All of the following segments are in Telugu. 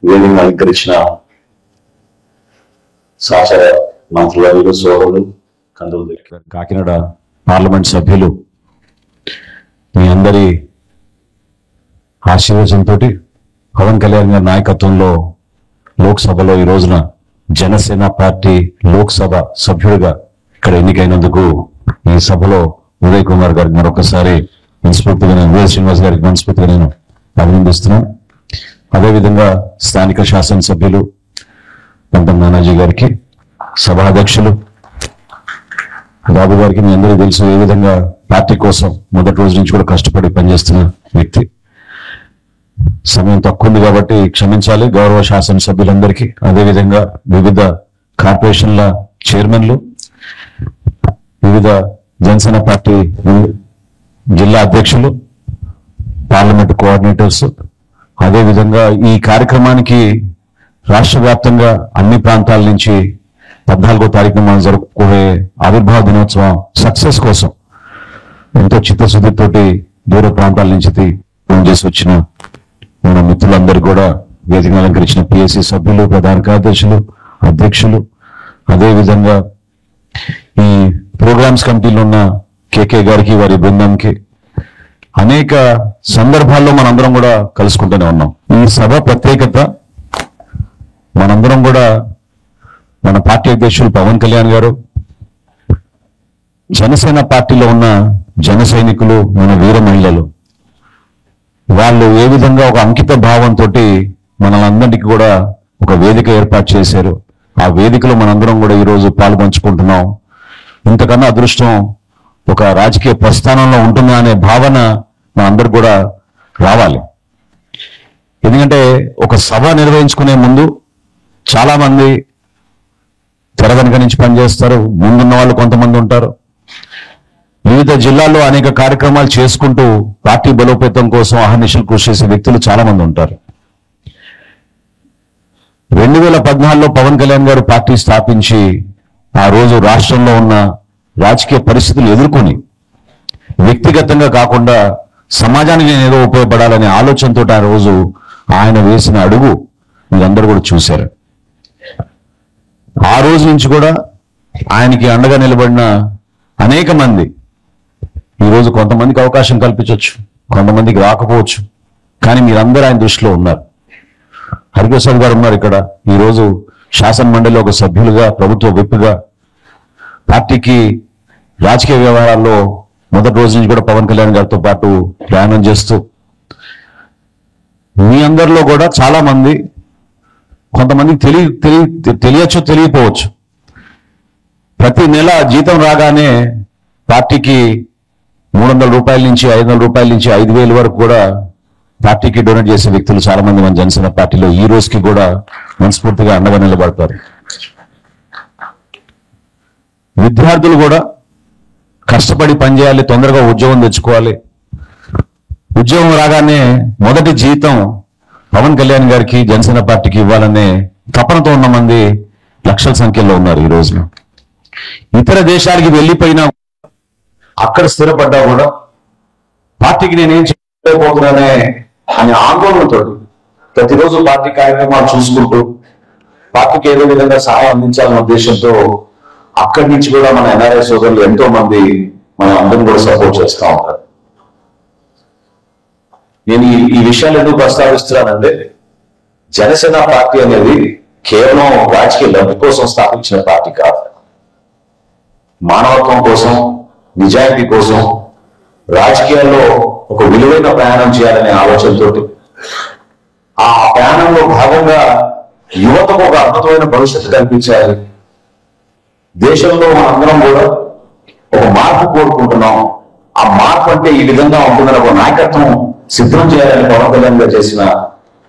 వేదిక అలంకరించిన సహచర మంత్రులు, సోదరులు, కందులు కాకినాడ పార్లమెంట్ సభ్యులు మీ అందరి ఆశీర్వచనంతో పవన్ కళ్యాణ్ గారి నాయకత్వంలో లోక్సభలో ఈ రోజున జనసేన పార్టీ లోక్సభ సభ్యుడిగా ఇక్కడ ఎన్నికైనందుకు ఈ సభలో ఉదయ్ కుమార్ గారికి మరొకసారి మనస్ఫూర్తిగా ఉదయ్ శ్రీనివాస్ గారికి మనస్ఫూర్తిగా నేను అభినందిస్తున్నాను. అదేవిధంగా స్థానిక శాసనసభ్యులు పంతం నానాజీ గారికి, సభాధ్యక్షులు బాబు గారికి మీ అందరికీ తెలుసు ఏ విధంగా పార్టీ కోసం మొదటి రోజు నుంచి కూడా కష్టపడి పనిచేస్తున్న వ్యక్తి. సమయం తక్కువ ఉంది కాబట్టి క్షమించాలి గౌరవ శాసనసభ్యులందరికీ, అదేవిధంగా వివిధ కార్పొరేషన్ల చైర్మన్లు, వివిధ జనసేన పార్టీ జిల్లా అధ్యక్షులు, పార్లమెంట్ కోఆర్డినేటర్స్, అదేవిధంగా ఈ కార్యక్రమానికి రాష్ట్ర వ్యాప్తంగా అన్ని ప్రాంతాల నుంచి 14వ తారీఖున మనం జరుపుకునే ఆవిర్భావ దినోత్సవం సక్సెస్ కోసం ఎంతో చిత్తశుద్ధితోటి దూర ప్రాంతాల నుంచి చేసి వచ్చిన మన మిత్రులందరూ కూడా వేదిక అలంకరించిన పిఎస్సి సభ్యులు, ప్రధాన కార్యదర్శులు, అధ్యక్షులు, అదేవిధంగా ఈ ప్రోగ్రామ్స్ కమిటీలో ఉన్న కేకే గారికి, వారి బృందంకి అనేక సందర్భాల్లో మనందరం కూడా కలుసుకుంటూనే ఉన్నాం. ఈ సభ ప్రత్యేకత మనందరం కూడా మన పార్టీ అధ్యక్షులు పవన్ కళ్యాణ్ గారు, జనసేన పార్టీలో ఉన్న జన సైనికులు, మన వీర మహిళలు, వాళ్ళు ఏ విధంగా ఒక అంకిత భావంతో మనలందరికీ కూడా ఒక వేదిక ఏర్పాటు చేశారు. ఆ వేదికలో మనందరం కూడా ఈరోజు పాల్పంచుకుంటున్నాం. ఇంతకన్నా అదృష్టం ఒక రాజకీయ ప్రస్థానంలో ఉంటుందా అనే భావన మనందరికి కూడా రావాలి. ఎందుకంటే ఒక సభ నిర్వహించుకునే ముందు చాలా మంది తెర వెనుక నుంచి పనిచేస్తారు, ముందున్న వాళ్ళు కొంతమంది ఉంటారు. వివిధ జిల్లాల్లో అనేక కార్యక్రమాలు చేసుకుంటూ పార్టీ బలోపేతం కోసం అహర్నిశలు కృషి చేసే వ్యక్తులు చాలా మంది ఉంటారు. 2014లో పవన్ కళ్యాణ్ గారు పార్టీ స్థాపించి ఆ రోజు రాష్ట్రంలో ఉన్న రాజకీయ పరిస్థితులు ఎదుర్కొని వ్యక్తిగతంగా కాకుండా సమాజానికి నేను ఏదో ఉపయోగపడాలనే ఆలోచనతో ఆ రోజు ఆయన వేసిన అడుగు మీరందరూ కూడా చూశారు. ఆ రోజు నుంచి కూడా ఆయనకి అండగా నిలబడిన అనేక మంది ఈరోజు కొంతమందికి అవకాశం కల్పించవచ్చు, కొంతమందికి రాకపోవచ్చు, కానీ మీరందరూ ఆయన దృష్టిలో ఉన్నారు. హరిప్రసాద్ గారు ఉన్నారు ఇక్కడ, ఈరోజు శాసన మండలిలో ఒక సభ్యులుగా, ప్రభుత్వ విప్గా, పార్టీకి రాజకీయ వ్యవహారాల్లో మొదటి రోజు నుంచి కూడా పవన్ కళ్యాణ్ గారితో పాటు ప్రయాణం చేస్తూ, మీ అందరిలో కూడా చాలా మంది, కొంతమందికి తెలియచ్చు, తెలియపోవచ్చు, ప్రతి నెల జీతం రాగానే పార్టీకి 300 రూపాయల నుంచి 500 రూపాయల నుంచి 5,000 వరకు కూడా పార్టీకి డొనేట్ చేసే వ్యక్తులు చాలా మంది మన జనసేన పార్టీలో ఈ రోజుకి కూడా మనస్ఫూర్తిగా అండగా నిలబడతారు. విద్యార్థులు కూడా కష్టపడి పనిచేయాలి, తొందరగా ఉద్యోగం తెచ్చుకోవాలి, ఉద్యోగం రాగానే మొదటి జీతం పవన్ కళ్యాణ్ గారికి, జనసేన పార్టీకి ఇవ్వాలనే తపనతో ఉన్న మంది లక్షల సంఖ్యలో ఉన్నారు. ఈ రోజున ఇతర దేశాలకి వెళ్ళిపోయినా, అక్కడ స్థిరపడ్డా కూడా పార్టీకి నేనేం చేయలేకపోతున్నానే అనే ఆందోళనతో ప్రతిరోజు పార్టీ కార్యక్రమాలు చూసుకుంటూ పార్టీకి ఏదో విధంగా సహాయం అందించాలనే ఉద్దేశంతో అక్కడి నుంచి కూడా మన ఎన్ఆర్ఐ సోదరులు ఎంతో మంది మన అందరిని కూడా సపోర్ట్ చేస్తూ ఉంటారు. నేను ఈ విషయాలు ఎందుకు ప్రస్తావిస్తున్నానంటే, జనసేన పార్టీ అనేది కేవలం రాజకీయ లబ్ధి కోసం స్థాపించిన పార్టీ కాదు. మానవత్వం కోసం, నిజాయితీ కోసం, రాజకీయాల్లో ఒక విలువైన ప్రయాణం చేయాలనే ఆలోచనతో, ఆ ప్రయాణంలో భాగంగా యువతకు ఒక అద్భుతమైన భవిష్యత్తు కల్పించాలి. దేశంలో మనందరం కూడా ఒక మార్పు కోరుకుంటున్నాం. ఆ మార్పు అంటే ఈ విధంగా ఉంటుందని ఒక నాయకత్వం సిద్ధం చేయాలని పవన్ కళ్యాణ్ గారు చేసిన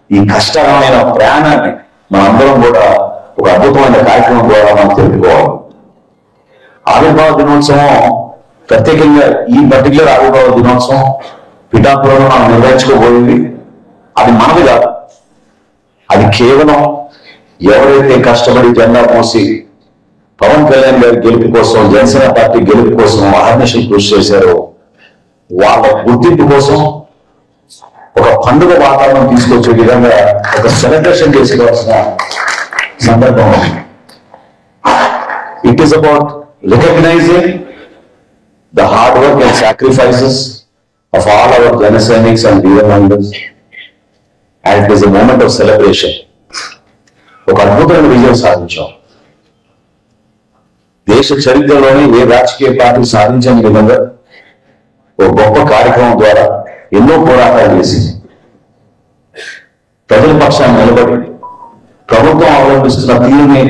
ఈ కష్టమైన ప్రయాణాన్ని మనందరం కూడా ఒక అద్భుతమైన కార్యక్రమం ద్వారా మనం తెలుపుకోవాలి. ఆవిర్భావ దినోత్సవం ప్రత్యేకంగా ఈ పర్టికులర్ ఆవిర్భావ దినోత్సవం పిఠాపురంలో మనం నిర్వహించుకోబోయింది. అది మనది కాదు, అది కేవలం ఎవరైతే కష్టపడి జెండా మోసి పవన్ కళ్యాణ్ గారి గెలుపు కోసం, జనసేన పార్టీ గెలుపు కోసం అహర్నిశలు కృషి చేశారో వాళ్ళ గుర్తింపు కోసం, ఒక పండుగ వాతావరణం తీసుకొచ్చే విధంగా ఒక సెలబ్రేషన్ చేసుకోవాల్సిన సందర్భం. It is about recognising the hard work and sacrifices of all our Jana Sainiks and Veera Mahilas, and it is a moment of celebration. ఒక అద్భుతమైన విజయం సాధించాం. దేశ చరిత్రలోని ఏ రాజకీయ పార్టీ సాధించని విధంగా ఒక గొప్ప కార్యక్రమం ద్వారా ఎన్నో పోరాటాలు చేసి ప్రజల పక్షాన్ని నిలబడి ప్రభుత్వం అవలంబిస్తున్న తీరుని,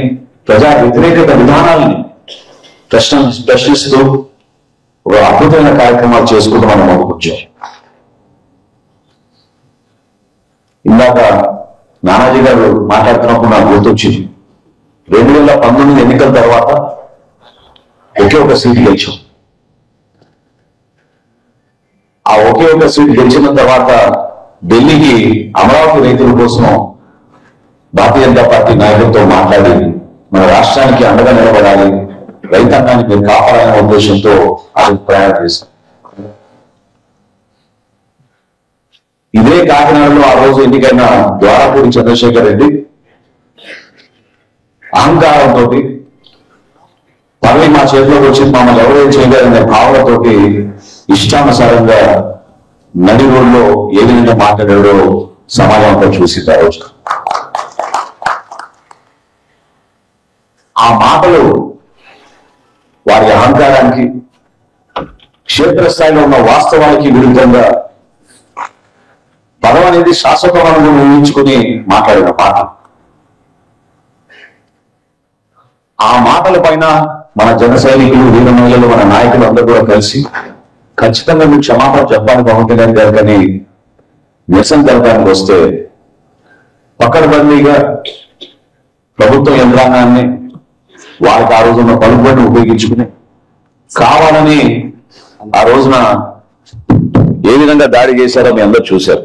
ప్రజా వ్యతిరేకత విధానాలని ప్రశ్నిస్తూ ఒక అద్భుతమైన కార్యక్రమాలు చేసుకుంటూ మనం ముందుకొచ్చాం. ఇందాక నానాజీ గారు మాట్లాడుతున్నప్పుడు నాకు గుర్తొచ్చింది, 2019 ఎన్నికల తర్వాత ఒకే ఒక సీటు గెలిచాం. ఆ ఒకే ఒక సీటు గెలిచిన తర్వాత ఢిల్లీకి అమరావతి రైతుల కోసం భారతీయ జనతా పార్టీ నాయకులతో మాట్లాడి మన రాష్ట్రానికి అండగా నిలబడాలి, రైతాంగాన్ని మీరు కాపాడాలనే ఉద్దేశంతో ప్రయాణం చేశాం. ఇదే కాకినాడలో ఆ రోజు ఎన్నికైన ద్వారపూడి చంద్రశేఖర్ రెడ్డి అహంకారంతో పదవి మా చేతిలోకి వచ్చి మమ్మల్ని ఎవరేం చేయలేదనే భావనతోటి ఇష్టానుసారంగా నడి రోడ్లో ఏ విధంగా మాట్లాడాడో సమాజం అంతా చూసింది. ఆ రోజు ఆ మాటలు వారి అహంకారానికి, క్షేత్రస్థాయిలో ఉన్న వాస్తవానికి విరుద్ధంగా పదం అనేది శాశ్వతమైన ఊహించుకుని మాట్లాడిన మాట. ఆ మాటల పైన మన జన సైనికులు, వీర మహిళలు, మన నాయకులు అందరూ కూడా కలిసి ఖచ్చితంగా మీరు క్షమాపణ చెప్పాలి పవన్ కళ్యాణ్ గారు కానీ నిరసన తెలపడానికి వస్తే పకడ్బందీగా ప్రభుత్వ యంత్రాంగాన్ని వారికి ఆ రోజున పలుకుబడిని ఉపయోగించుకుని కావాలని ఆ రోజున ఏ విధంగా దాడి చేశారో మీ అందరూ చూశారు.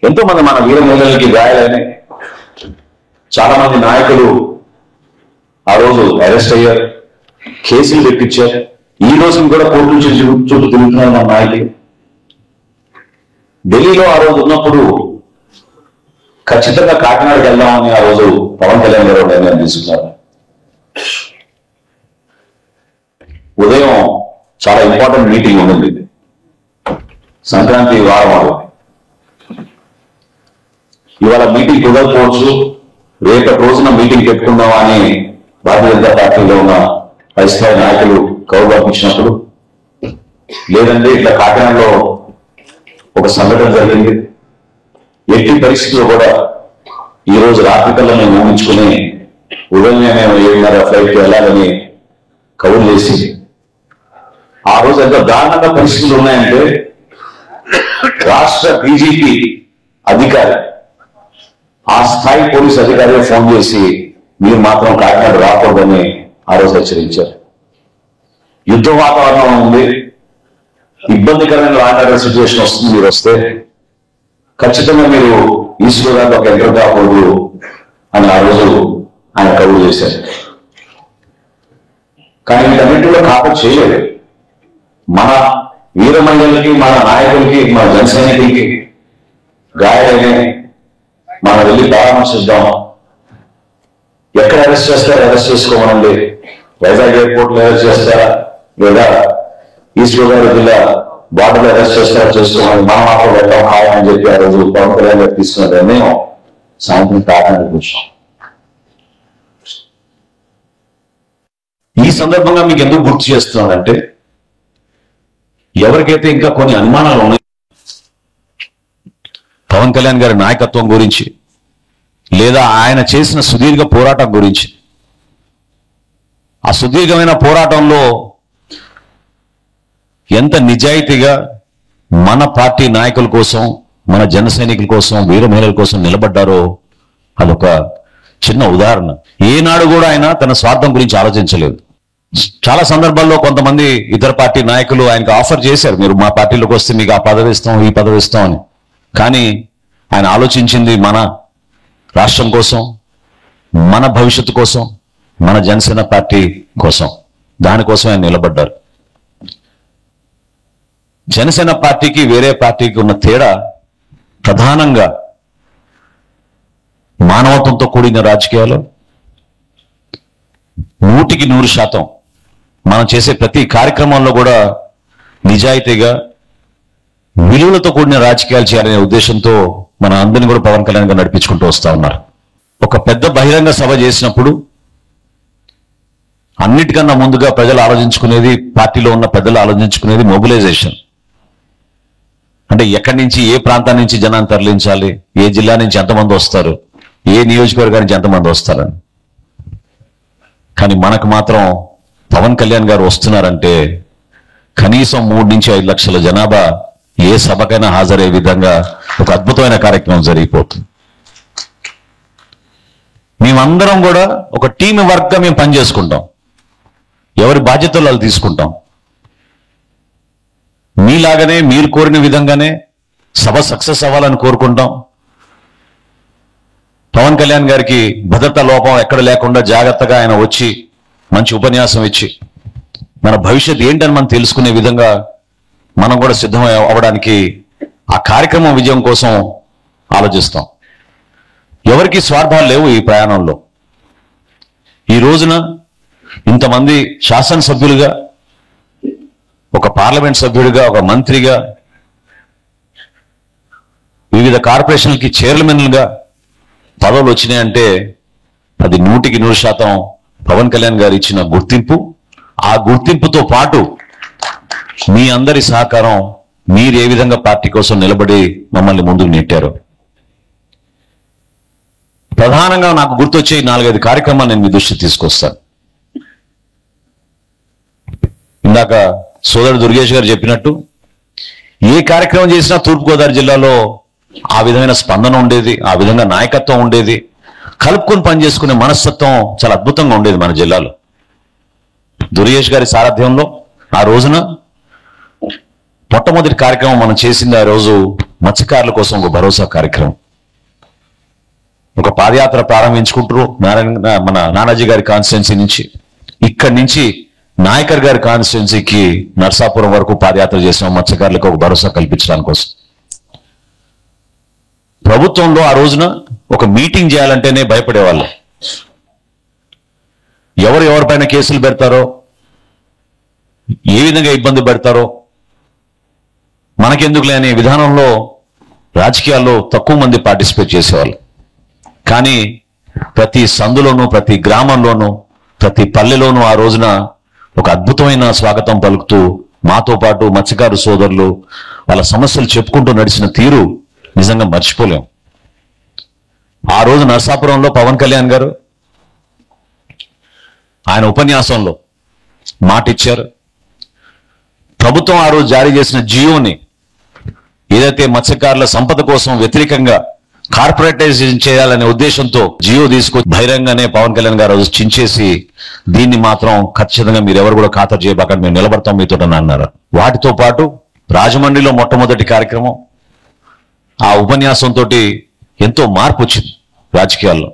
ఎంతో మంది మన వీర మహిళలకి గాయాలని, చాలా మంది నాయకులు ఆ రోజు అరెస్ట్ అయ్యారు, కేసులు పెట్టించారు. ఈ రోజు కూడా కోర్టు చుట్టూ తిరుగుతున్నారు మన నాయకులు. ఢిల్లీలో ఆ రోజు ఉన్నప్పుడు ఖచ్చితంగా కాకినాడకి వెళ్దామని ఆ రోజు పవన్ కళ్యాణ్ గారు నిర్ణయం తీసుకున్నారు. ఉదయం చాలా ఇంపార్టెంట్ మీటింగ్ ఉంది, సంక్రాంతి వారం అది. ఇవాళ మీటింగ్ కుదరకపోవచ్చు, రేపటి రోజున మీటింగ్ పెట్టుకుందామా అని భారతీయ జనతా పార్టీలో ఉన్న వైస్రాయ్ నాయకులు కౌలు పంపించినప్పుడు, లేదంటే ఇట్లా కాకినాడలో ఒక సంఘటన జరిగింది, ఎట్టి పరిస్థితుల్లో కూడా ఈ రోజు రాత్రి కల్లా మేము ఊహించుకుని ఉదయం మేము 7:30 ఫ్లైట్కి వెళ్ళాలని కౌలు చేసి, ఆ రోజు ఎంత దారుణంగా పరిస్థితులు ఉన్నాయంటే రాష్ట్ర బీజేపీ అధికారి, ఆ స్థాయి పోలీస్ అధికారి ఫోన్ చేసి మీరు మాత్రం కాకినాడ రాకూడదని ఆ రోజు హెచ్చరించారు. యుద్ధ వాతావరణం ఉంది, ఇబ్బందికరమైన ల్యాండ్ ఆర్డర్ సిచ్యువేషన్ వస్తుంది, మీరు వస్తే ఖచ్చితంగా మీరు ఈస్ట్ గోదావరిలోకి ఎంటర్ కాకూడదు అని ఆ రోజు ఆయన కబురు చేశారు. కానీ వీటన్నింటిలో కాపీ చేయలేదు. మన వీర మహిళలకి, మన నాయకులకి, మన జన సైనికులకి గాయాలనే మనం వెళ్ళి పరామర్శిద్దాం. ఎక్కడ అరెస్ట్ చేస్తారో అరెస్ట్ చేసుకోమనండి, వైజాగ్ ఎయిర్పోర్ట్ లో అరెస్ట్ చేస్తారా లేదా ఈస్ట్ గోదావరి జిల్లా బార్డర్ లో అరెస్ట్ చేస్తారా చేసుకోమని మనం మాత్రం వెళ్ళాం కావాలని చెప్పి ఆ రోజు పవన్ కళ్యాణ్ గారు తీసుకున్న నిర్ణయం సాయంత్రం కాకినాడకు వచ్చాం. ఈ సందర్భంగా మీకు ఎందుకు గుర్తు చేస్తున్నానంటే, ఎవరికైతే ఇంకా కొన్ని అనుమానాలు ఉన్నాయి పవన్ కళ్యాణ్ గారి నాయకత్వం గురించి, లేదా ఆయన చేసిన సుదీర్ఘ పోరాటం గురించి, ఆ సుదీర్ఘమైన పోరాటంలో ఎంత నిజాయితీగా మన పార్టీ నాయకుల కోసం, మన జన సైనికుల కోసం, వీర మహిళల కోసం నిలబడ్డారో అదొక చిన్న ఉదాహరణ. ఏనాడు కూడా ఆయన తన స్వార్థం గురించి ఆలోచించలేదు. చాలా సందర్భాల్లో కొంతమంది ఇతర పార్టీ నాయకులు ఆయనకు ఆఫర్ చేశారు, మీరు మా పార్టీలోకి వస్తే మీకు ఆ పదవి ఇస్తాం, ఈ పదవి ఇస్తాం అని. కానీ ఆయన ఆలోచించింది మన రాష్ట్రం కోసం, మన భవిష్యత్తు కోసం, మన జనసేన పార్టీ కోసం. దానికోసం ఆయన నిలబడ్డారు. జనసేన పార్టీకి వేరే పార్టీకి ఉన్న తేడా ప్రధానంగా మానవత్వంతో కూడిన రాజకీయాలు 100% మనం చేసే ప్రతి కార్యక్రమంలో కూడా నిజాయితీగా విలువలతో కూడిన రాజకీయాలు చేయాలనే ఉద్దేశంతో మన అందరినీ కూడా పవన్ కళ్యాణ్ గారు నడిపించుకుంటూ వస్తా ఉన్నారు. ఒక పెద్ద బహిరంగ సభ చేసినప్పుడు అన్నిటికన్నా ముందుగా ప్రజలు ఆలోచించుకునేది, పార్టీలో ఉన్న పెద్దలు ఆలోచించుకునేది మొబిలైజేషన్. అంటే ఎక్కడి నుంచి, ఏ ప్రాంతం నుంచి జనాన్ని తరలించాలి, ఏ జిల్లా నుంచి ఎంతమంది వస్తారు, ఏ నియోజకవర్గానికి నుంచి ఎంతమంది వస్తారని. కానీ మనకు మాత్రం పవన్ కళ్యాణ్ గారు వస్తున్నారంటే కనీసం 3 నుంచి 5 లక్షల జనాభా ఏ సభకైనా హాజరయ్యే విధంగా ఒక అద్భుతమైన కార్యక్రమం జరిగిపోతుంది. మేమందరం కూడా ఒక టీం వర్క్గా మేము పనిచేసుకుంటాం. ఎవరి బాధ్యతలు వాళ్ళు తీసుకుంటాం. మీలాగానే మీరు కోరిన విధంగానే సభ సక్సెస్ అవ్వాలని కోరుకుంటాం. పవన్ కళ్యాణ్ గారికి భద్రతా లోపం ఎక్కడ లేకుండా జాగ్రత్తగా ఆయన వచ్చి మంచి ఉపన్యాసం ఇచ్చి మన భవిష్యత్ ఏంటని మనం తెలుసుకునే విధంగా మనం కూడా సిద్ధం అవ్వడానికి ఆ కార్యక్రమం విజయం కోసం ఆలోచిస్తాం. ఎవరికి స్వార్థాలు లేవు ఈ ప్రయాణంలో. ఈ రోజున ఇంతమంది శాసనసభ్యులుగా, ఒక పార్లమెంట్ సభ్యుడిగా, ఒక మంత్రిగా, వివిధ కార్పొరేషన్లకి చైర్మన్లుగా పదవులు వచ్చినాయంటే అది 100% పవన్ కళ్యాణ్ గారు ఇచ్చిన గుర్తింపు. ఆ గుర్తింపుతో పాటు మీ అందరి సహకారం, మీరు ఏ విధంగా పార్టీ కోసం నిలబడి మమ్మల్ని ముందుకు నెట్టారు. ప్రధానంగా నాకు గుర్తొచ్చే 4-5 కార్యక్రమాలు నేను మీ దృష్టికి తీసుకొస్తాను. ఇందాక సోదరుడు దుర్గేష్ గారు చెప్పినట్టు ఏ కార్యక్రమం చేసినా తూర్పుగోదావరి జిల్లాలో ఆ విధమైన స్పందన ఉండేది, ఆ విధంగా నాయకత్వం ఉండేది, కలుపుకొని పనిచేసుకునే మనస్తత్వం చాలా అద్భుతంగా ఉండేది మన జిల్లాలో. దుర్గేష్ గారి సారథ్యంలో ఆ రోజున మొట్టమొదటి కార్యక్రమం మనం చేసింది ఆ రోజు మత్స్యకారుల కోసం ఒక భరోసా కార్యక్రమం. ఒక పాదయాత్ర ప్రారంభించుకుంటారు మన నానాజీ గారి కాన్స్టిట్యున్సీ నుంచి. ఇక్కడి నుంచి నాయకర్ గారి కాన్స్టిట్యున్సీకి నర్సాపురం వరకు పాదయాత్ర చేసిన మత్స్యకారులకు ఒక భరోసా కల్పించడానికి కోసం. ప్రభుత్వంలో ఆ రోజున ఒక మీటింగ్ చేయాలంటేనే భయపడేవాళ్ళు. ఎవరిపైన కేసులు పెడతారో, ఏ విధంగా ఇబ్బంది పెడతారో మనకెందుకులే అనే విధానంలో రాజకీయాల్లో తక్కువ మంది పార్టిసిపేట్ చేసేవాళ్ళు. కానీ ప్రతి సందులోనూ, ప్రతి గ్రామంలోనూ, ప్రతి పల్లెలోనూ ఆ రోజున ఒక అద్భుతమైన స్వాగతం పలుకుతూ మాతో పాటు మత్స్యకారు సోదరులు వాళ్ళ సమస్యలు చెప్పుకుంటూ నడిచిన తీరు నిజంగా మర్చిపోలేం. ఆ రోజు నరసాపురంలో పవన్ కళ్యాణ్ గారు ఆయన ఉపన్యాసంలో మాట ఇచ్చారు. ప్రభుత్వం ఆ రోజు జారీ చేసిన జియోని, ఏదైతే మత్స్యకారుల సంపద కోసం వ్యతిరేకంగా కార్పొరేటైజేషన్ చేయాలనే ఉద్దేశంతో జియో తీసుకొచ్చి బహిరంగానే పవన్ కళ్యాణ్ గారు చించేసి దీన్ని మాత్రం ఖచ్చితంగా మీరు ఎవరు కూడా ఖాతరు చేయబాకండి, మేము నిలబడతాం మీతో అన్నారు. వాటితో పాటు రాజమండ్రిలో మొట్టమొదటి కార్యక్రమం, ఆ ఉపన్యాసంతో ఎంతో మార్పు వచ్చింది రాజకీయాల్లో.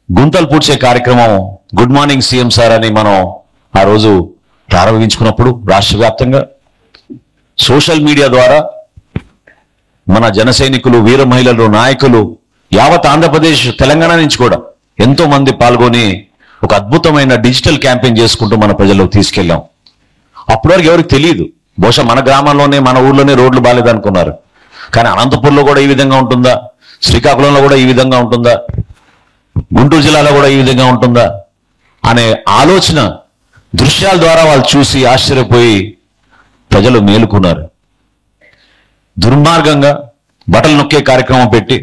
గుంతలు పూడ్చే కార్యక్రమం గుడ్ మార్నింగ్ సీఎం సార్ అని మనం ఆ రోజు ప్రారంభించుకున్నప్పుడు రాష్ట్ర వ్యాప్తంగా సోషల్ మీడియా ద్వారా మన జన సైనికులు, వీర మహిళలు, నాయకులు యావత్ ఆంధ్రప్రదేశ్, తెలంగాణ నుంచి కూడా ఎంతో మంది పాల్గొని ఒక అద్భుతమైన డిజిటల్ క్యాంపెయిన్ చేసుకుంటూ మన ప్రజల్లోకి తీసుకెళ్ళాం. అప్పటి వరకు ఎవరికి తెలియదు. బహుశా మన గ్రామంలోనే, మన ఊర్లోనే రోడ్లు బాగాలేదనుకున్నారు. కానీ అనంతపురంలో కూడా ఈ విధంగా ఉంటుందా, శ్రీకాకుళంలో కూడా ఈ విధంగా ఉంటుందా, గుంటూరు జిల్లాలో కూడా ఈ విధంగా ఉంటుందా అనే ఆలోచన దృశ్యాల ద్వారా వాళ్ళు చూసి ఆశ్చర్యపోయి ప్రజలు మేలుకున్నారు. దుర్మార్గంగా బట్టలు నొక్కే కార్యక్రమం పెట్టి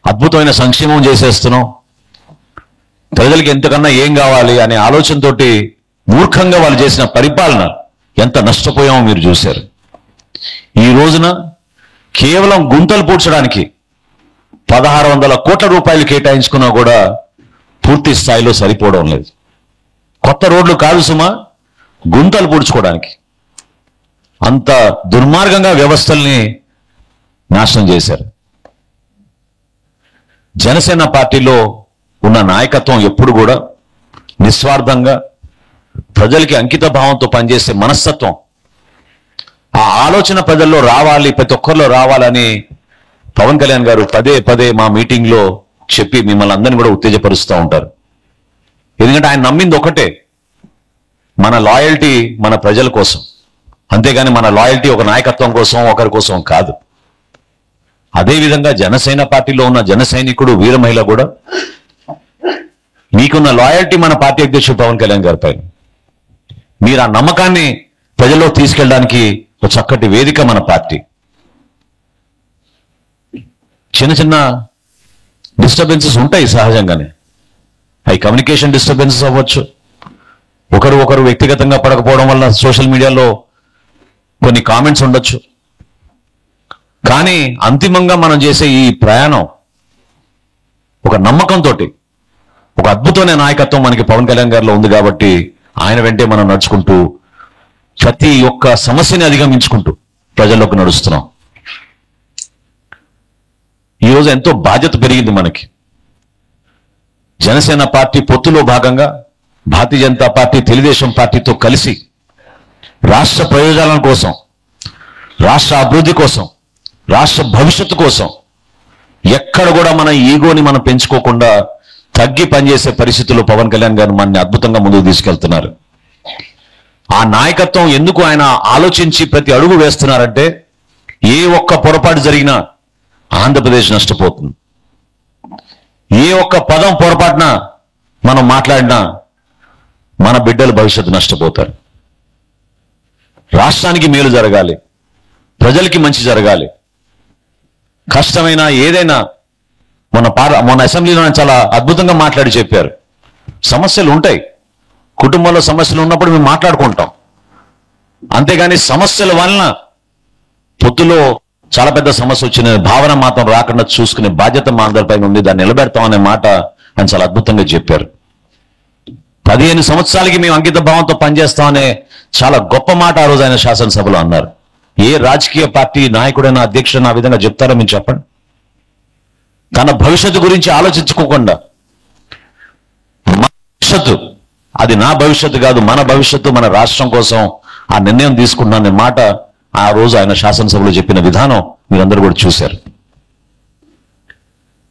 అద్భుతమైన సంక్షేమం చేసేస్తున్నాం, ప్రజలకి ఎంతకన్నా ఏం కావాలి అనే ఆలోచనతోటి మూర్ఖంగా వాళ్ళు చేసిన పరిపాలన ఎంత నష్టపోయామో మీరు చూశారు. ఈ రోజున కేవలం గుంతలు పూడ్చడానికి 1600 కోట్ల రూపాయలు కేటాయించుకున్నా కూడా పూర్తి స్థాయిలో సరిపోవడం లేదు. కొత్త రోడ్లు కాదు సుమా, గుంతలు పూడ్చుకోవడానికి అంత దుర్మార్గంగా వ్యవస్థల్ని నాశనం చేశారు. జనసేన పార్టీలో ఉన్న నాయకత్వం ఎప్పుడు కూడా నిస్వార్థంగా ప్రజలకి అంకిత భావంతో పనిచేసే మనస్తత్వం ఆ ఆలోచన ప్రజల్లో రావాలి, ప్రతి ఒక్కరిలో రావాలని పవన్ కళ్యాణ్ గారు పదే పదే మా మీటింగ్ లో చెప్పి మిమ్మల్ని అందరినీ కూడా ఉత్తేజపరుస్తూ ఉంటారు. ఎందుకంటే ఆయన నమ్మింది ఒకటే, మన లాయల్టీ మన ప్రజల కోసం, అంతేగాని మన లాయల్టీ ఒక నాయకత్వం కోసం ఒకరి కోసం కాదు. అదేవిధంగా జనసేన పార్టీలో ఉన్న జన సైనికుడు వీర మహిళ కూడా మీకున్న లాయల్టీ మన పార్టీ అధ్యక్షుడు పవన్ కళ్యాణ్ గారి పైన. మీరు ఆ నమ్మకాన్ని ప్రజల్లో తీసుకెళ్ళడానికి ఒక చక్కటి వేదిక మన పార్టీ. చిన్న చిన్న డిస్టర్బెన్సెస్ ఉంటాయి సహజంగానే, అవి కమ్యూనికేషన్ డిస్టర్బెన్సెస్ అవ్వచ్చు, ఒకరు వ్యక్తిగతంగా పడకపోవడం వల్ల సోషల్ మీడియాలో కొన్ని కామెంట్స్ ఉండొచ్చు. కానీ అంతిమంగా మనం చేసే ఈ ప్రయాణం ఒక నమ్మకంతో, ఒక అద్భుతమైన నాయకత్వం మనకి పవన్ కళ్యాణ్ గారిలో ఉంది కాబట్టి ఆయన వెంటే మనం నడుచుకుంటూ ప్రతి ఒక్క సమస్యని అధిగమించుకుంటూ ప్రజల్లోకి నడుస్తున్నాం. ఈరోజు ఎంతో బాధ్యత పెరిగింది మనకి. జనసేన పార్టీ పొత్తులో భాగంగా భారతీయ జనతా పార్టీ తెలుగుదేశం పార్టీతో కలిసి రాష్ట్ర ప్రయోజనాల కోసం, రాష్ట్ర అభివృద్ధి కోసం, రాష్ట్ర భవిష్యత్తు కోసం ఎక్కడ కూడా మన ఈగోని మనం పెంచుకోకుండా తగ్గి పనిచేసే పరిస్థితుల్లో పవన్ కళ్యాణ్ గారు మనని అద్భుతంగా ముందుకు తీసుకెళ్తున్నారు. ఆ నాయకత్వం ఎందుకు ఆయన ఆలోచించి ప్రతి అడుగు వేస్తున్నారంటే, ఏ ఒక్క పొరపాటు జరిగినా ఆంధ్రప్రదేశ్ నష్టపోతుంది. ఏ ఒక్క పదం పొరపాటున మనం మాట్లాడినా మన బిడ్డల భవిష్యత్తు నష్టపోతారు. రాష్ట్రానికి మేలు జరగాలి, ప్రజలకి మంచి జరగాలి. కష్టమైనా ఏదైనా మొన్న అసెంబ్లీలో చాలా అద్భుతంగా మాట్లాడి చెప్పారు. సమస్యలు ఉంటాయి, కుటుంబంలో సమస్యలు ఉన్నప్పుడు మేము మాట్లాడుకుంటాం, అంతేగాని సమస్యల వలన పొత్తులో చాలా పెద్ద సమస్య వచ్చిన భావన మాత్రం రాకుండా చూసుకునే బాధ్యత మా అందరిపైన ఉంది, దాన్ని నిలబెడతాం అనే మాట ఆయన చాలా అద్భుతంగా చెప్పారు. 15 సంవత్సరాలకి మేము అంకిత భావంతో పనిచేస్తామనే చాలా గొప్ప మాట ఆ రోజు ఆయన శాసనసభలో అన్నారు. ఏ రాజకీయ పార్టీ నాయకుడైనా అధ్యక్షుడైనా ఆ విధంగా చెప్తారో మీరు చెప్పండి. తన భవిష్యత్తు గురించి ఆలోచించుకోకుండా మన భవిష్యత్తు, అది నా భవిష్యత్తు కాదు, మన భవిష్యత్తు, మన రాష్ట్రం కోసం ఆ నిర్ణయం తీసుకున్నానే మాట ఆ రోజు ఆయన శాసనసభలో చెప్పిన విధానం మీరందరూ కూడా చూశారు.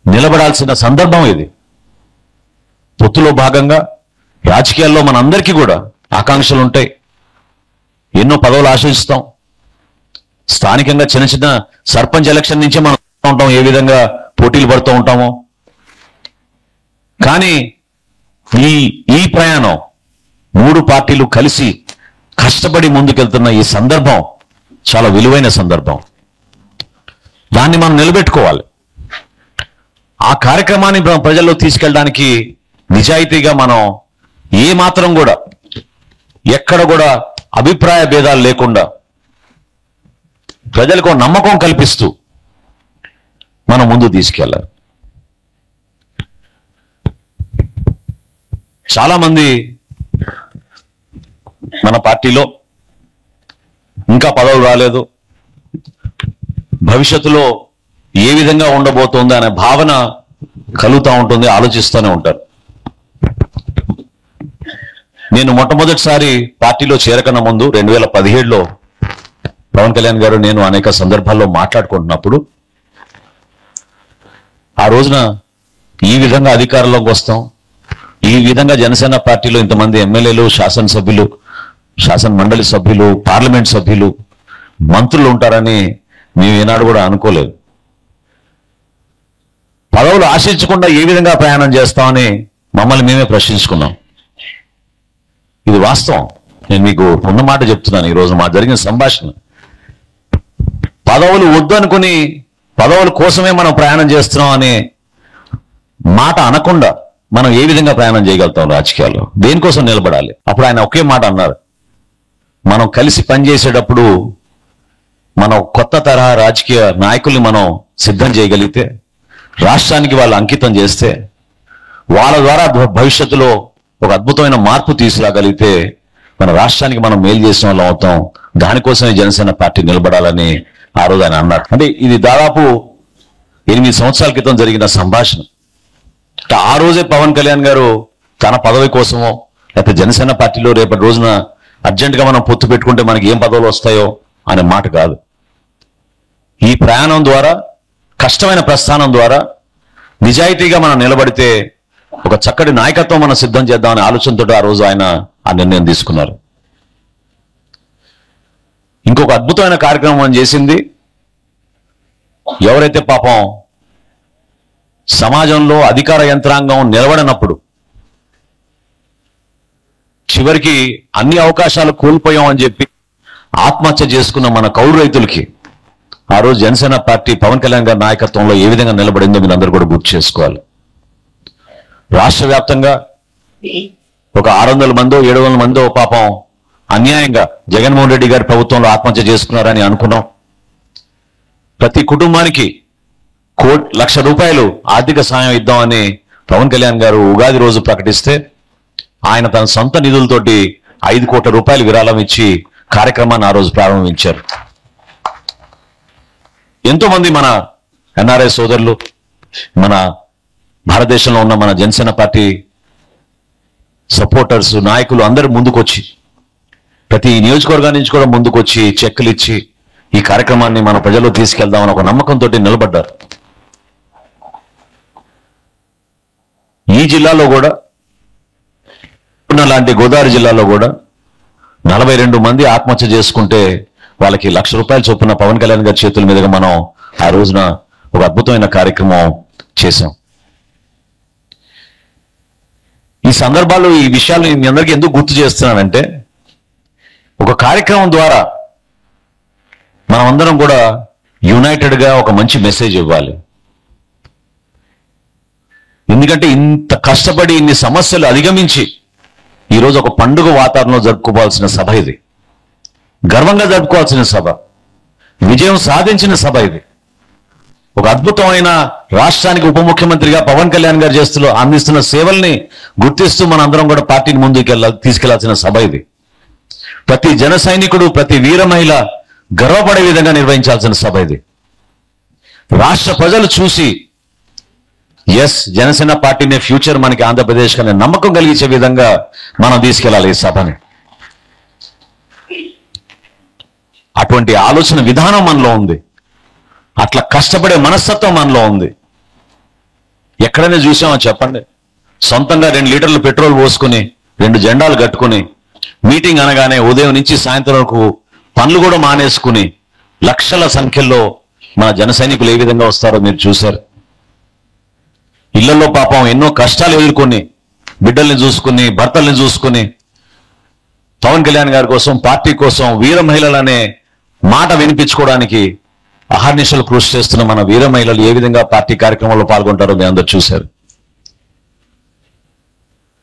నిలబడాల్సిన సందర్భం ఇది. పొత్తులో భాగంగా రాజకీయాల్లో మనందరికీ కూడా ఆకాంక్షలు ఉంటాయి, ఎన్నో పదవులు ఆశిస్తాం. స్థానికంగా చిన్న చిన్న సర్పంచ్ ఎలక్షన్ నుంచే మనం ఉంటాం, ఏ విధంగా పోటీలు పడుతూ ఉంటామో. కానీ ఈ ప్రయాణం 3 పార్టీలు కలిసి కష్టపడి ముందుకెళ్తున్న ఈ సందర్భం చాలా విలువైన సందర్భం. దాన్ని మనం నిలబెట్టుకోవాలి. ఆ కార్యక్రమాన్ని ప్రజల్లో తీసుకెళ్ళడానికి నిజాయితీగా మనం ఏ మాత్రం కూడా ఎక్కడ కూడా అభిప్రాయ భేదాలు లేకుండా ప్రజలకు నమ్మకం కల్పిస్తూ మనం ముందు తీసుకెళ్ళాలి. చాలా మంది మన పార్టీలో ఇంకా పదవులు రాలేదు, భవిష్యత్తులో ఏ విధంగా ఉండబోతోంది అనే భావన కలుగుతూ ఉంటుంది, ఆలోచిస్తూనే ఉంటారు. నేను మొట్టమొదటిసారి పార్టీలో చేరకన్నా ముందు 2017లో పవన్ కళ్యాణ్ గారు నేను అనేక సందర్భాల్లో మాట్లాడుకుంటున్నప్పుడు, ఆ రోజున ఈ విధంగా అధికారంలోకి వస్తాం, ఈ విధంగా జనసేన పార్టీలో ఇంతమంది ఎమ్మెల్యేలు, శాసనసభ్యులు, శాసన మండలి సభ్యులు, పార్లమెంట్ సభ్యులు, మంత్రులు ఉంటారని మేము ఏనాడు కూడా అనుకోలేదు. పదవులు ఆశించకుండా ఏ విధంగా ప్రయాణం చేస్తామని మమ్మల్ని మేమే ప్రశ్నించుకున్నాం. ఇది వాస్తవం, నేను మీకు ఉన్న మాట చెప్తున్నాను. ఈరోజు మా జరిగిన సంభాషణ, పదవులు వద్దు అనుకుని పదవుల కోసమే మనం ప్రయాణం చేస్తున్నాం అనే మాట అనకుండా మనం ఏ విధంగా ప్రయాణం చేయగలుగుతాం రాజకీయాల్లో, దేనికోసం నిలబడాలి. అప్పుడు ఆయన ఒకే మాట అన్నారు, మనం కలిసి పనిచేసేటప్పుడు మనం కొత్త తరహా రాజకీయ నాయకుల్ని మనం సిద్ధం చేయగలిగితే, రాష్ట్రానికి వాళ్ళు అంకితం చేస్తే, వాళ్ళ ద్వారా భవిష్యత్తులో ఒక అద్భుతమైన మార్పు తీసుకురాగలిగితే మన రాష్ట్రానికి మనం మేలు చేసిన వాళ్ళం అవుతాం. దానికోసమే జనసేన పార్టీ నిలబడాలని ఆ రోజు ఆయన అన్నారు. అంటే ఇది దాదాపు 8 సంవత్సరాల క్రితం జరిగిన సంభాషణ. ఆ రోజే పవన్ కళ్యాణ్ గారు తన పదవి కోసమో లేకపోతే జనసేన పార్టీలో రేపటి రోజున అర్జెంటుగా మనం పొత్తు పెట్టుకుంటే మనకి ఏం పదవులు వస్తాయో అనే మాట కాదు. ఈ ప్రయాణం ద్వారా, కష్టమైన ప్రస్థానం ద్వారా నిజాయితీగా మనం నిలబడితే ఒక చక్కటి నాయకత్వం మనం సిద్ధం చేద్దామనే ఆలోచనతో ఆ రోజు ఆయన ఆ నిర్ణయం తీసుకున్నారు. ఇంకొక అద్భుతమైన కార్యక్రమం చేసింది, ఎవరైతే పాపం సమాజంలో అధికార యంత్రాంగం నిలబడినప్పుడు చివరికి అన్ని అవకాశాలు కోల్పోయాం అని చెప్పి ఆత్మహత్య చేసుకున్న మన కౌలు రైతులకి ఆ రోజు జనసేన పార్టీ పవన్ కళ్యాణ్ గారి నాయకత్వంలో ఏ విధంగా నిలబడిందో మీరు అందరూ కూడా గుర్తు చేసుకోవాలి. రాష్ట్ర వ్యాప్తంగా ఒక 600 మందో 700 మందో పాపం అన్యాయంగా జగన్మోహన్ రెడ్డి గారి ప్రభుత్వంలో ఆత్మహత్య చేసుకున్నారని అనుకున్నాం. ప్రతి కుటుంబానికి ₹1,00,000 ఆర్థిక సాయం ఇద్దామని పవన్ కళ్యాణ్ గారు ఉగాది రోజు ప్రకటిస్తే ఆయన తన సొంత నిధులతోటి ₹5 కోట్ల విరాళం ఇచ్చి కార్యక్రమాన్ని ఆ రోజు ప్రారంభించారు. ఎంతో మంది మన ఎన్ఆర్ఐ సోదరులు, మన భారతదేశంలో ఉన్న మన జనసేన పార్టీ సపోర్టర్స్, నాయకులు అందరూ ముందుకొచ్చి ప్రతి నియోజకవర్గం నుంచి కూడా ముందుకొచ్చి చెక్కులు ఇచ్చి ఈ కార్యక్రమాన్ని మన ప్రజల్లో తీసుకెళ్దామని ఒక నమ్మకంతో నిలబడ్డారు. ఈ జిల్లాలో కూడా, లాంటి గోదావరి జిల్లాలో కూడా 42 మంది ఆత్మహత్య చేసుకుంటే వాళ్ళకి ₹1,00,000 చొప్పున పవన్ కళ్యాణ్ గారి చేతుల మీదుగా మనం ఆ రోజున ఒక అద్భుతమైన కార్యక్రమం చేశాం. ఈ సందర్భాల్లో ఈ విషయాలు మీ అందరికీ ఎందుకు గుర్తు చేస్తున్నానంటే, ఒక కార్యక్రమం ద్వారా మనం అందరం కూడా యునైటెడ్ గా ఒక మంచి మెసేజ్ ఇవ్వాలి. ఎందుకంటే ఇంత కష్టపడి ఇన్ని సమస్యలు అధిగమించి ఈరోజు ఒక పండుగ వాతావరణంలో జరుపుకోవాల్సిన సభ ఇది. గర్వంగా జరుపుకోవాల్సిన సభ, విజయం సాధించిన సభ ఇది. ఒక అద్భుతమైన రాష్ట్రానికి ఉప ముఖ్యమంత్రిగా పవన్ కళ్యాణ్ గారు అందిస్తున్న సేవల్ని గుర్తిస్తూ మన అందరం కూడా పార్టీని ముందుకు తీసుకెళ్లాల్సిన సభ ఇది. ప్రతి జన సైనికుడు, ప్రతి వీర మహిళ గర్వపడే విధంగా నిర్వహించాల్సిన సభ ఇది. రాష్ట్ర ప్రజలు చూసి ఎస్ జనసేన పార్టీనే ఫ్యూచర్ మనకి ఆంధ్రప్రదేశ్ అనే నమ్మకం కలిగించే విధంగా మనం తీసుకెళ్లాలి ఈ సభని. అటువంటి ఆలోచన విధానం మనలో ఉంది, అట్లా కష్టపడే మనస్తత్వం మనలో ఉంది. ఎక్కడైనా చూసామో చెప్పండి, సొంతంగా 2 లీటర్లు పెట్రోల్ పోసుకుని 2 జెండాలు కట్టుకుని మీటింగ్ అనగానే ఉదయం నుంచి సాయంత్రం వరకు పనులు కూడా మానేసుకుని లక్షల సంఖ్యలో మన జన సైనికులు ఏ విధంగా వస్తారో మీరు చూశారు. ఇళ్లలో పాపం ఎన్నో కష్టాలు ఎదుర్కొని బిడ్డల్ని చూసుకుని, భర్తల్ని చూసుకుని పవన్ కళ్యాణ్ గారి కోసం, పార్టీ కోసం, వీర మహిళలనే మాట వినిపించుకోవడానికి అహర్నిశలు కృషి చేస్తున్న మన వీర మహిళలు ఏ విధంగా పార్టీ కార్యక్రమంలో పాల్గొంటారో మీరు అందరూ చూశారు.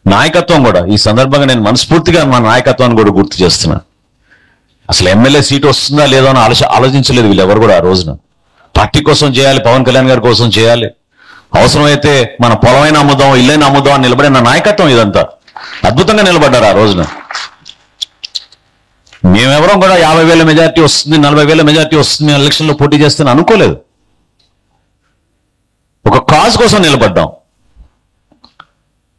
నాయకత్వం కూడా ఈ సందర్భంగా నేను మనస్ఫూర్తిగా మన నాయకత్వాన్ని కూడా గుర్తు చేస్తున్నా. అసలు ఎమ్మెల్యే సీటు వస్తుందా లేదో అని ఆలోచించలేదు వీళ్ళెవరు కూడా. ఆ రోజున పార్టీ కోసం చేయాలి, పవన్ కళ్యాణ్ గారి కోసం చేయాలి, అవసరమైతే మన పొలమైనా అమ్ముదాం, ఇల్లైనా అమ్ముదాం అని నిలబడిన నాయకత్వం ఇదంతా. అద్భుతంగా నిలబడ్డారు ఆ రోజున. మేమెవరం కూడా 50,000 మెజార్టీ వస్తుంది, 40,000 మెజార్టీ వస్తుంది ఎలక్షన్లో పోటీ చేస్తాను అనుకోలేదు. ఒక కాజ్ కోసం నిలబడ్డాం,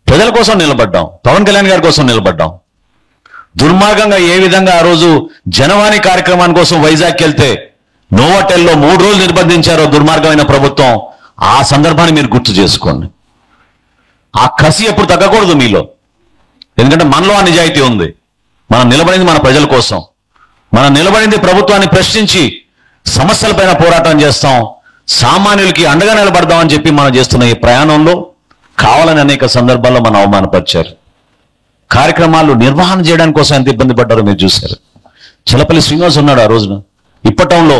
ప్రజల కోసం నిలబడ్డాం, పవన్ కళ్యాణ్ గారి కోసం నిలబడ్డాం. దుర్మార్గంగా ఏ విధంగా ఆ రోజు జనవాణి కార్యక్రమాని కోసం వైజాగ్కి వెళ్తే నోవాటెల్లో 3 రోజులు నిర్బంధించారో దుర్మార్గమైన ప్రభుత్వం, ఆ సందర్భాన్ని మీరు గుర్తు చేసుకోండి. ఆ కసి ఎప్పుడు తగ్గకూడదు మీలో. ఎందుకంటే మనలో ఆ నిజాయితీ ఉంది. మనం నిలబడింది మన ప్రజల కోసం, మనం నిలబడింది ప్రభుత్వాన్ని ప్రశ్నించి సమస్యలపైన పోరాటం చేస్తాం, సామాన్యులకి అండగా నిలబడదామని చెప్పి మనం చేస్తున్న ఈ ప్రయాణంలో కావాలని అనేక సందర్భాల్లో మనం అవమానపరిచారు. కార్యక్రమాలు నిర్వహణ చేయడానికి కోసం ఎంత ఇబ్బంది పడ్డారో మీరు చూశారు. చిలపల్లి శ్రీనివాస్ ఉన్నాడు ఆ రోజున. ఇప్పటంలో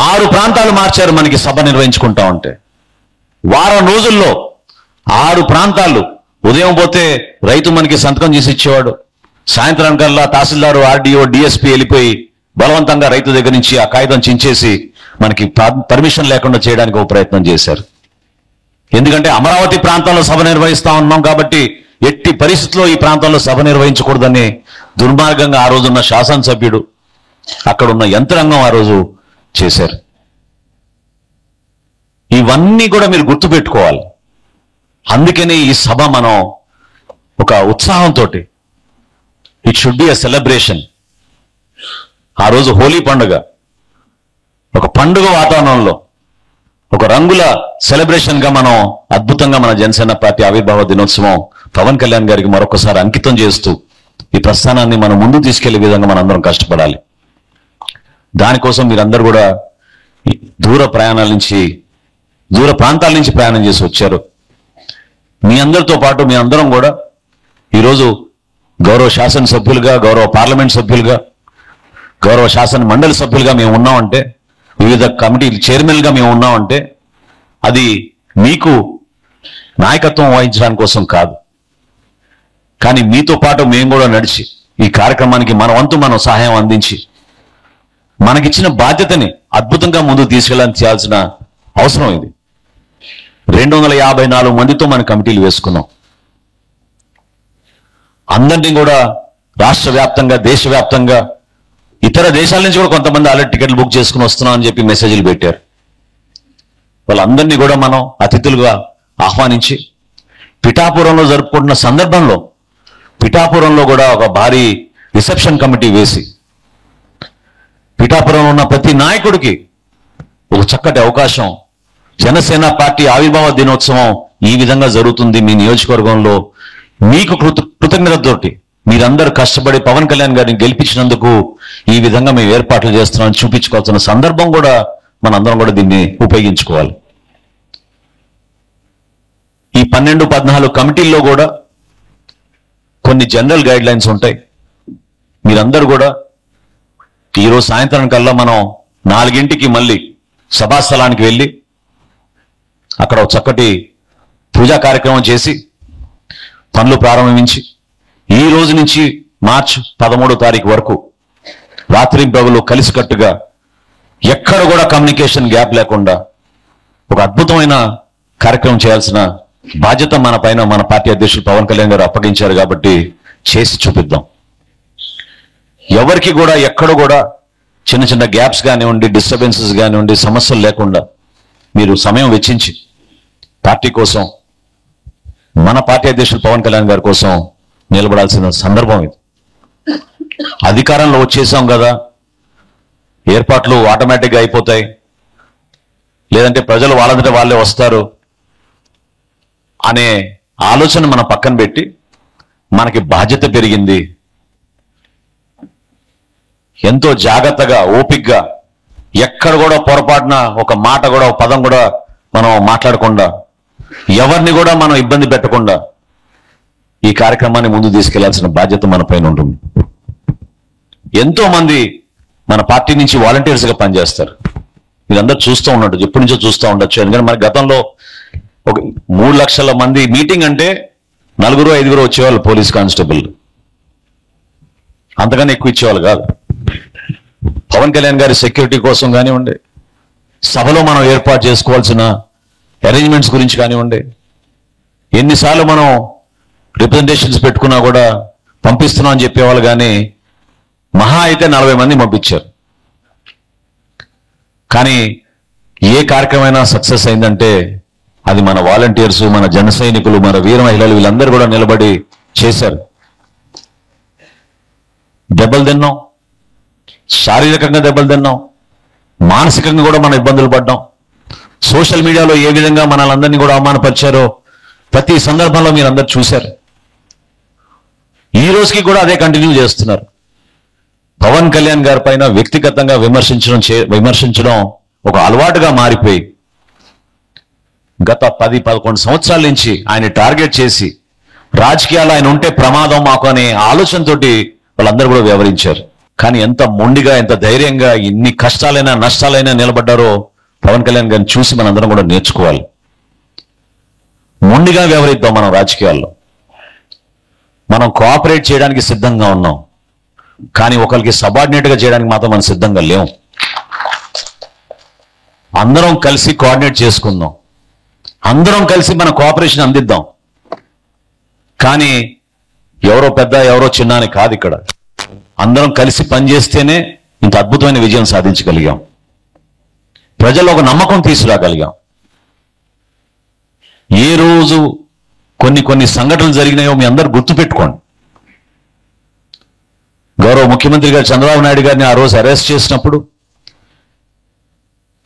6 ప్రాంతాలు మార్చారు మనకి సభ నిర్వహించుకుంటా ఉంటే. వారం రోజుల్లో 6 ప్రాంతాలు. ఉదయం పోతే రైతు మనకి సంతకం చేసి ఇచ్చేవాడు, సాయంత్రం కల్లా తహసీల్దారు, ఆర్డీఓ, డిఎస్పీ వెళ్ళిపోయి బలవంతంగా రైతు దగ్గర నుంచి ఆ కాగితం చించేసి మనకి పర్మిషన్ లేకుండా చేయడానికి ఒక ప్రయత్నం చేశారు. ఎందుకంటే అమరావతి ప్రాంతంలో సభ నిర్వహిస్తా ఉన్నాం కాబట్టి ఎట్టి పరిస్థితుల్లో ఈ ప్రాంతంలో సభ నిర్వహించకూడదని దుర్మార్గంగా ఆ రోజున్న శాసనసభ్యుడు, అక్కడున్న యంత్రాంగం ఆ రోజు చేశారు. ఇవన్నీ కూడా మీరు గుర్తుపెట్టుకోవాలి. అందుకని ఈ సభ మనం ఒక ఉత్సాహంతో, it should be a celebration. ఆ రోజు హోలీ పండుగ, ఒక పండుగ వాతావరణంలో ఒక రంగుల సెలబ్రేషన్ గా మనం అద్భుతంగా మన జనసేన పార్టీ ఆవిర్భావ దినోత్సవం పవన్ కళ్యాణ్ గారికి మరొకసారి అంకితం చేస్తూ ఈ ప్రస్థానాన్ని మనం ముందు తీసుకెళ్లే విధంగా మనం అందరం కష్టపడాలి. దానికోసం మీరందరూ కూడా దూర ప్రాంతాల నుంచి ప్రయాణం చేసి వచ్చారు. మీ అందరితో పాటు మీ అందరం కూడా ఈరోజు గౌరవ శాసనసభ్యులుగా, గౌరవ పార్లమెంట్ సభ్యులుగా, గౌరవ శాసన మండలి సభ్యులుగా మేము ఉన్నామంటే, వివిధ కమిటీ చైర్మన్గా మేము ఉన్నామంటే అది మీకు నాయకత్వం వహించడానికి కోసం కాదు, కానీ మీతో పాటు మేము కూడా నడిచి ఈ కార్యక్రమానికి మన వంతు మనం సహాయం అందించి మనకిచ్చిన బాధ్యతని అద్భుతంగా ముందుకు తీసుకెళ్లాల్సిన అవసరం ఇది. 254 మందితో మన కమిటీలు వేసుకున్నాం. అందరినీ కూడా రాష్ట్ర వ్యాప్తంగా, దేశవ్యాప్తంగా, ఇతర దేశాల నుంచి కూడా కొంతమంది ఆల్రెడీ టికెట్లు బుక్ చేసుకుని వస్తున్నాం అని చెప్పి మెసేజ్లు పెట్టారు. వాళ్ళందరినీ కూడా మనం అతిథులుగా ఆహ్వానించి పిఠాపురంలో జరుపుకుంటున్న సందర్భంలో పిఠాపురంలో కూడా ఒక భారీ రిసెప్షన్ కమిటీ వేసి పిఠాపురంలో ఉన్న ప్రతి నాయకుడికి ఒక చక్కటి అవకాశం, జనసేన పార్టీ ఆవిర్భావ దినోత్సవం ఈ విధంగా జరుగుతుంది మీ నియోజకవర్గంలో, మీకు కృతజ్ఞతతోటి మీరందరూ కష్టపడి పవన్ కళ్యాణ్ గారిని గెలిపించినందుకు ఈ విధంగా మేము ఏర్పాట్లు చేస్తున్నామని చూపించుకోవాల్సిన సందర్భం కూడా మనందరం కూడా దీన్ని ఉపయోగించుకోవాలి. ఈ 12-14 కమిటీల్లో కూడా కొన్ని జనరల్ గైడ్ లైన్స్ ఉంటాయి. మీరందరూ కూడా ఈరోజు సాయంత్రం కల్లా మనం 4ంటికి మళ్ళీ సభాస్థలానికి వెళ్ళి అక్కడ ఒక చక్కటి పూజా కార్యక్రమం చేసి పనులు ప్రారంభించి ఈ రోజు నుంచి మార్చి 13వ తారీఖు వరకు రాత్రి పగలు కలిసికట్టుగా ఎక్కడ కూడా కమ్యూనికేషన్ గ్యాప్ లేకుండా ఒక అద్భుతమైన కార్యక్రమం చేయాల్సిన బాధ్యత మన పైన మన పార్టీ అధ్యక్షులు పవన్ కళ్యాణ్ గారు అప్పగించారు కాబట్టి చేసి చూపిద్దాం. ఎవరికి కూడా ఎక్కడ కూడా చిన్న చిన్న గ్యాప్స్ కానివ్వండి, డిస్టర్బెన్సెస్ కానివ్వండి, సమస్యలు లేకుండా మీరు సమయం వెచ్చించి పార్టీ కోసం, మన పార్టీ అధ్యక్షులు పవన్ కళ్యాణ్ గారి కోసం నిలబడాల్సిన సందర్భం ఇది. అధికారంలో వచ్చేసాం కదా, ఏర్పాట్లు ఆటోమేటిక్గా అయిపోతాయి, లేదంటే ప్రజలు వాళ్ళంటే వాళ్ళే వస్తారు అనే ఆలోచన మనం పక్కన పెట్టి మనకి బాధ్యత పెరిగింది. ఎంతో జాగ్రత్తగా, ఓపికగా, ఎక్కడ కూడా పొరపాటున ఒక మాట కూడా, ఒక పదం కూడా మనం మాట్లాడకుండా, ఎవరిని కూడా మనం ఇబ్బంది పెట్టకుండా ఈ కార్యక్రమాన్ని ముందు తీసుకెళ్లాల్సిన బాధ్యత మన పైన ఉంటుంది. ఎంతో మంది మన పార్టీ నుంచి వాలంటీర్స్ గా పనిచేస్తారు. మీరందరూ చూస్తూ ఉండొచ్చు, ఎప్పటి నుంచో చూస్తూ ఉండొచ్చు. ఎందుకంటే మన గతంలో ఒక 3 లక్షల మంది మీటింగ్ అంటే 4-5 వచ్చేవాళ్ళు పోలీస్ కానిస్టేబుల్, అంతకన్నా ఎక్కువ ఇచ్చేవాళ్ళు కాదు. పవన్ కళ్యాణ్ గారి సెక్యూరిటీ కోసం కానివ్వండి, సభలో మనం ఏర్పాటు చేసుకోవాల్సిన అరేంజ్మెంట్స్ గురించి కానివ్వండి, ఎన్నిసార్లు మనం రిప్రజెంటేషన్స్ పెట్టుకున్నా కూడా పంపిస్తున్నాం అని చెప్పేవాళ్ళు, కానీ మహా అయితే 40 మంది పంపించారు. కానీ ఏ కార్యక్రమైనా సక్సెస్ అయిందంటే అది మన వాలంటీర్స్, మన జన సైనికులు, మన వీర మహిళలు వీళ్ళందరూ కూడా నిలబడి చేశారు. దెబ్బలు తిన్నాం, శారీరకంగా దెబ్బలు తిన్నాం, మానసికంగా కూడా మనం ఇబ్బందులు పడ్డాం. సోషల్ మీడియాలో ఏ విధంగా మనల్ని కూడా అవమానపరిచారో ప్రతి సందర్భంలో మీరు అందరు చూశారు. ఈ రోజుకి కూడా అదే కంటిన్యూ చేస్తున్నారు. పవన్ కళ్యాణ్ గారి పైన వ్యక్తిగతంగా విమర్శించడం ఒక అలవాటుగా మారిపోయి గత 10-11 సంవత్సరాల నుంచి ఆయన టార్గెట్ చేసి రాజకీయాలు ఆయన ఉంటే ప్రమాదం మాకు అనే ఆలోచనతోటి వాళ్ళందరూ కూడా వ్యవహరించారు. కానీ ఎంత మొండిగా, ఎంత ధైర్యంగా, ఎన్ని కష్టాలైనా నష్టాలైనా నిలబడ్డారో పవన్ కళ్యాణ్ గారిని చూసి మనందరం కూడా నేర్చుకోవాలి. మొండిగా వ్యవహరిద్దాం. మనం రాజకీయాల్లో మనం కోఆపరేట్ చేయడానికి సిద్ధంగా ఉన్నాం, కానీ ఒకరికి సబార్డినేట్ గా చేయడానికి మాత్రం మనం సిద్ధంగా లేవు. అందరం కలిసి కోఆర్డినేట్ చేసుకుందాం, అందరం కలిసి మన కోఆపరేషన్ అందిద్దాం. కానీ ఎవరో పెద్ద ఎవరో చిన్న అని కాదు. ఇక్కడ అందరం కలిసి పనిచేస్తేనే ఇంత అద్భుతమైన విజయం సాధించగలిగాం. ప్రజల్లో ఒక నమ్మకం తీసుకురాగలిగాం. ఏ రోజు కొన్ని సంఘటనలు జరిగినాయో మీ అందరు గుర్తుపెట్టుకోండి. గౌరవ ముఖ్యమంత్రి గారు చంద్రబాబు నాయుడు గారిని ఆ రోజు అరెస్ట్ చేసినప్పుడు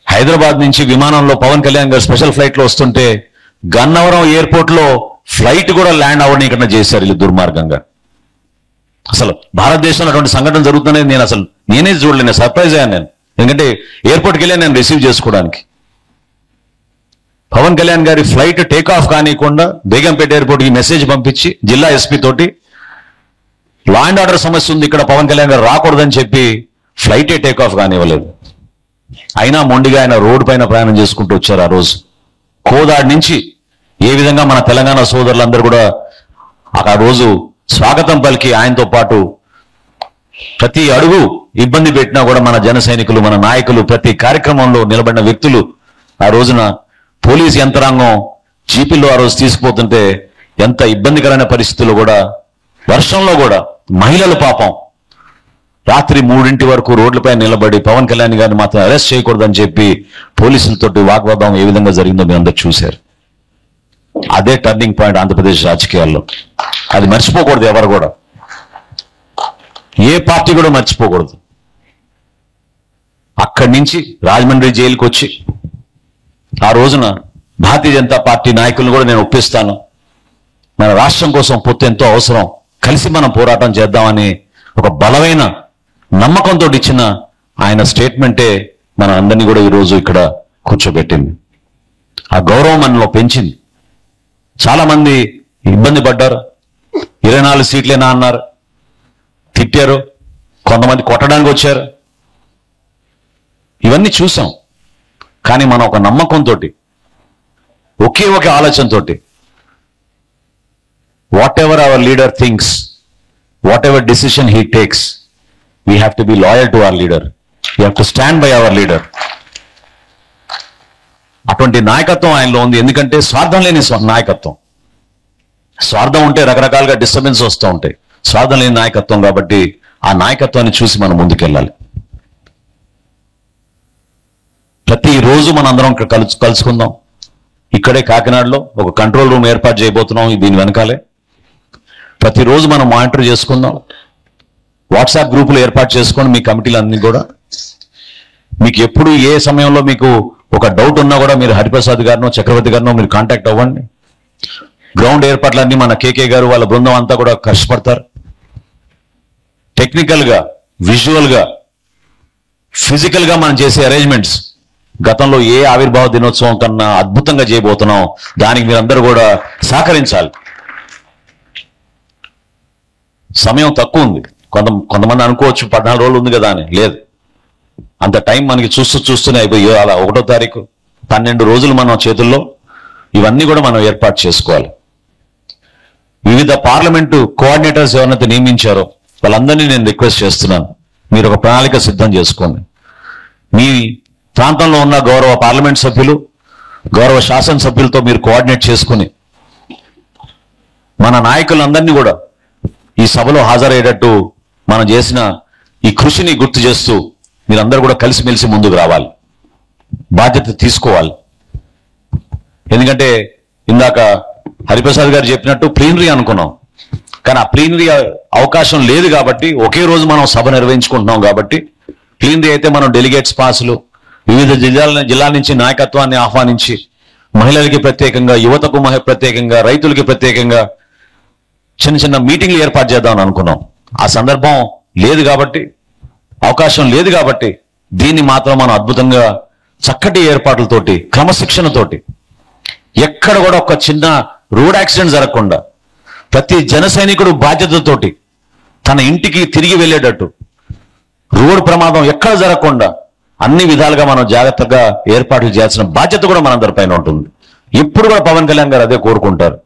హైదరాబాద్ నుంచి విమానంలో పవన్ కళ్యాణ్ గారు స్పెషల్ ఫ్లైట్ లో వస్తుంటే గన్నవరం ఎయిర్పోర్ట్ లో ఫ్లైట్ కూడా ల్యాండ్ అవ్వనీయకుండా చేశారు వీళ్ళు దుర్మార్గంగా. అసలు భారతదేశంలో అటువంటి సంఘటన జరుగుతుందనేది నేనే చూడలేను, సర్ప్రైజ్ అయ్యాను నేను. ఎందుకంటే ఎయిర్పోర్ట్కి వెళ్ళి నేను రిసీవ్ చేసుకోవడానికి పవన్ కళ్యాణ్ గారి ఫ్లైట్ టేక్ ఆఫ్ కానివ్వకుండా బేగంపేట ఎయిర్పోర్ట్కి మెసేజ్ పంపించి జిల్లా ఎస్పీ తోటి లా అండ్ ఆర్డర్ సమస్య ఉంది ఇక్కడ, పవన్ కళ్యాణ్ గారు రాకూడదని చెప్పి ఫ్లైటే టేక్ ఆఫ్ కానివ్వలేదు. అయినా మొండిగా ఆయన రోడ్డు పైన ప్రయాణం చేసుకుంటూ వచ్చారు. ఆ రోజు కోదాడి నుంచి ఏ విధంగా మన తెలంగాణ సోదరులందరూ కూడా ఆ రోజు స్వాగతం పలికి ఆయనతో పాటు ప్రతి అడుగు ఇబ్బంది పెట్టినా కూడా మన జన సైనికులు, మన నాయకులు, ప్రతి కార్యక్రమంలో నిలబడిన వ్యక్తులు ఆ రోజున పోలీస్ యంత్రాంగం జీపీలో ఆ రోజు తీసుకుపోతుంటే ఎంత ఇబ్బందికరమైన పరిస్థితుల్లో కూడా, వర్షంలో కూడా మహిళలు పాపం రాత్రి 3 వరకు రోడ్లపై నిలబడి పవన్ కళ్యాణ్ గారిని మాత్రం అరెస్ట్ చేయకూడదని చెప్పి పోలీసులతోటి వాగ్వాదం ఏ విధంగా జరిగిందో మీరు అందరూ చూశారు. అదే టర్నింగ్ పాయింట్ ఆంధ్రప్రదేశ్ రాజకీయాల్లో. అది మర్చిపోకూడదు, ఎవరు కూడా, ఏ పార్టీ కూడా మర్చిపోకూడదు. అక్కడి నుంచి రాజమండ్రి జైలుకి వచ్చి ఆ రోజున భారతీయ జనతా పార్టీ నాయకులను కూడా నేను ఒప్పిస్తాను, మన రాష్ట్రం కోసం పొత్తు ఎంతో అవసరం, కలిసి మనం పోరాటం చేద్దామని ఒక బలమైన నమ్మకంతో ఇచ్చిన ఆయన స్టేట్మెంటే మన అందరినీ కూడా ఈరోజు ఇక్కడ కూర్చోబెట్టింది. ఆ గౌరవం మనలో పెంచింది. చాలా మంది ఇబ్బంది పడ్డారు, 24 సీట్లేనా అన్నారు, తిట్టారు, కొంతమంది కొట్టడానికి వచ్చారు. ఇవన్నీ చూసాం. కానీ మనం ఒక నమ్మకంతో, ఒకే ఒక ఆలోచనతో, what ever our leader thinks, what ever decision he takes, we have to be loyal to our leader, we have to stand by our leader. అటువంటి నాయకత్వం ఆయనలో ఉంది. ఎందుకంటే స్వార్థం లేని నాయకత్వం. స్వార్థం ఉంటే రకరకాలుగా డిస్టర్బెన్స్ వస్తూ ఉంటాయి. స్వార్థం లేని నాయకత్వం కాబట్టి ఆ నాయకత్వాన్ని చూసి మనం ముందుకెళ్ళాలి. ప్రతిరోజు మనం అందరం ఇక్కడ కలుసుకుందాం. ఇక్కడే కాకినాడలో ఒక కంట్రోల్ రూమ్ ఏర్పాటు చేయబోతున్నాం. దీని వెనకాలే ప్రతిరోజు మనం మానిటర్ చేసుకుందాం. వాట్సాప్ గ్రూపులు ఏర్పాటు చేసుకోండి మీ కమిటీలన్నీ కూడా. మీకు ఎప్పుడు ఏ సమయంలో మీకు ఒక డౌట్ ఉన్నా కూడా మీరు హరిప్రసాద్ గారినో చక్రవర్తి గారినో మీరు కాంటాక్ట్ అవ్వండి. గ్రౌండ్ ఏర్పాట్లన్నీ మన కేకే గారు వాళ్ళ బృందం అంతా కూడా కష్టపడతారు. టెక్నికల్ గా, విజువల్ గా, ఫిజికల్ గా మనం చేసే అరేంజ్మెంట్స్ గతంలో ఏ ఆవిర్భావ దినోత్సవం కన్నా అద్భుతంగా చేయబోతున్నాం. దానికి మీరందరూ కూడా సహకరించాలి. సమయం తక్కువ ఉంది. కొంతమంది అనుకోవచ్చు 14 రోజులు ఉంది కదా అని. లేదు, అంత టైం మనకి చూస్తూనే అయిపోయి అలా 1వ తారీఖు 12 రోజులు మన చేతుల్లో ఇవన్నీ కూడా మనం ఏర్పాటు చేసుకోవాలి. వివిధ పార్లమెంటు కోఆర్డినేటర్స్ ఎవరైతే నియమించారో వాళ్ళందరినీ నేను రిక్వెస్ట్ చేస్తున్నాను, మీరు ఒక ప్రణాళిక సిద్ధం చేసుకోండి. మీ ప్రాంతంలో ఉన్న గౌరవ పార్లమెంట్ సభ్యులు, గౌరవ శాసనసభ్యులతో మీరు కోఆర్డినేట్ చేసుకుని మన నాయకులందరినీ కూడా ఈ సభలో హాజరయ్యేటట్టు మనం చేసిన ఈ కృషిని గుర్తు చేస్తూ మీరందరూ కూడా కలిసిమెలిసి ముందుకు రావాలి, బాధ్యత తీసుకోవాలి. ఎందుకంటే ఇందాక హరిప్రసాద్ గారు చెప్పినట్టు ప్లీనరీ అనుకున్నాం, కానీ ఆ ప్లీనరీ అవకాశం లేదు కాబట్టి ఒకే రోజు మనం సభ నిర్వహించుకుంటున్నాం. కాబట్టి ప్లీనరీ అయితే మనం డెలిగేట్స్ పాసులు, వివిధ జిల్లాల నుంచి నాయకత్వాన్ని ఆహ్వానించి మహిళలకి ప్రత్యేకంగా, యువతకు ప్రత్యేకంగా, రైతులకి ప్రత్యేకంగా చిన్న చిన్న మీటింగ్లు ఏర్పాటు చేద్దామని అనుకున్నాం. ఆ సందర్భం లేదు కాబట్టి, అవకాశం లేదు కాబట్టి దీన్ని మాత్రం మనం అద్భుతంగా చక్కటి ఏర్పాట్లతోటి, క్రమశిక్షణతోటి, ఎక్కడ కూడా ఒక చిన్న రోడ్ యాక్సిడెంట్ జరగకుండా ప్రతి జన సైనికుడు బాధ్యతతోటి తన ఇంటికి తిరిగి వెళ్ళేటట్టు, రోడ్డు ప్రమాదం ఎక్కడ జరగకుండా అన్ని విధాలుగా మనం జాగ్రత్తగా ఏర్పాట్లు చేయాల్సిన బాధ్యత కూడా మనందరిపైన ఉంటుంది. ఎప్పుడు కూడా పవన్ కళ్యాణ్ గారు అదే కోరుకుంటారు.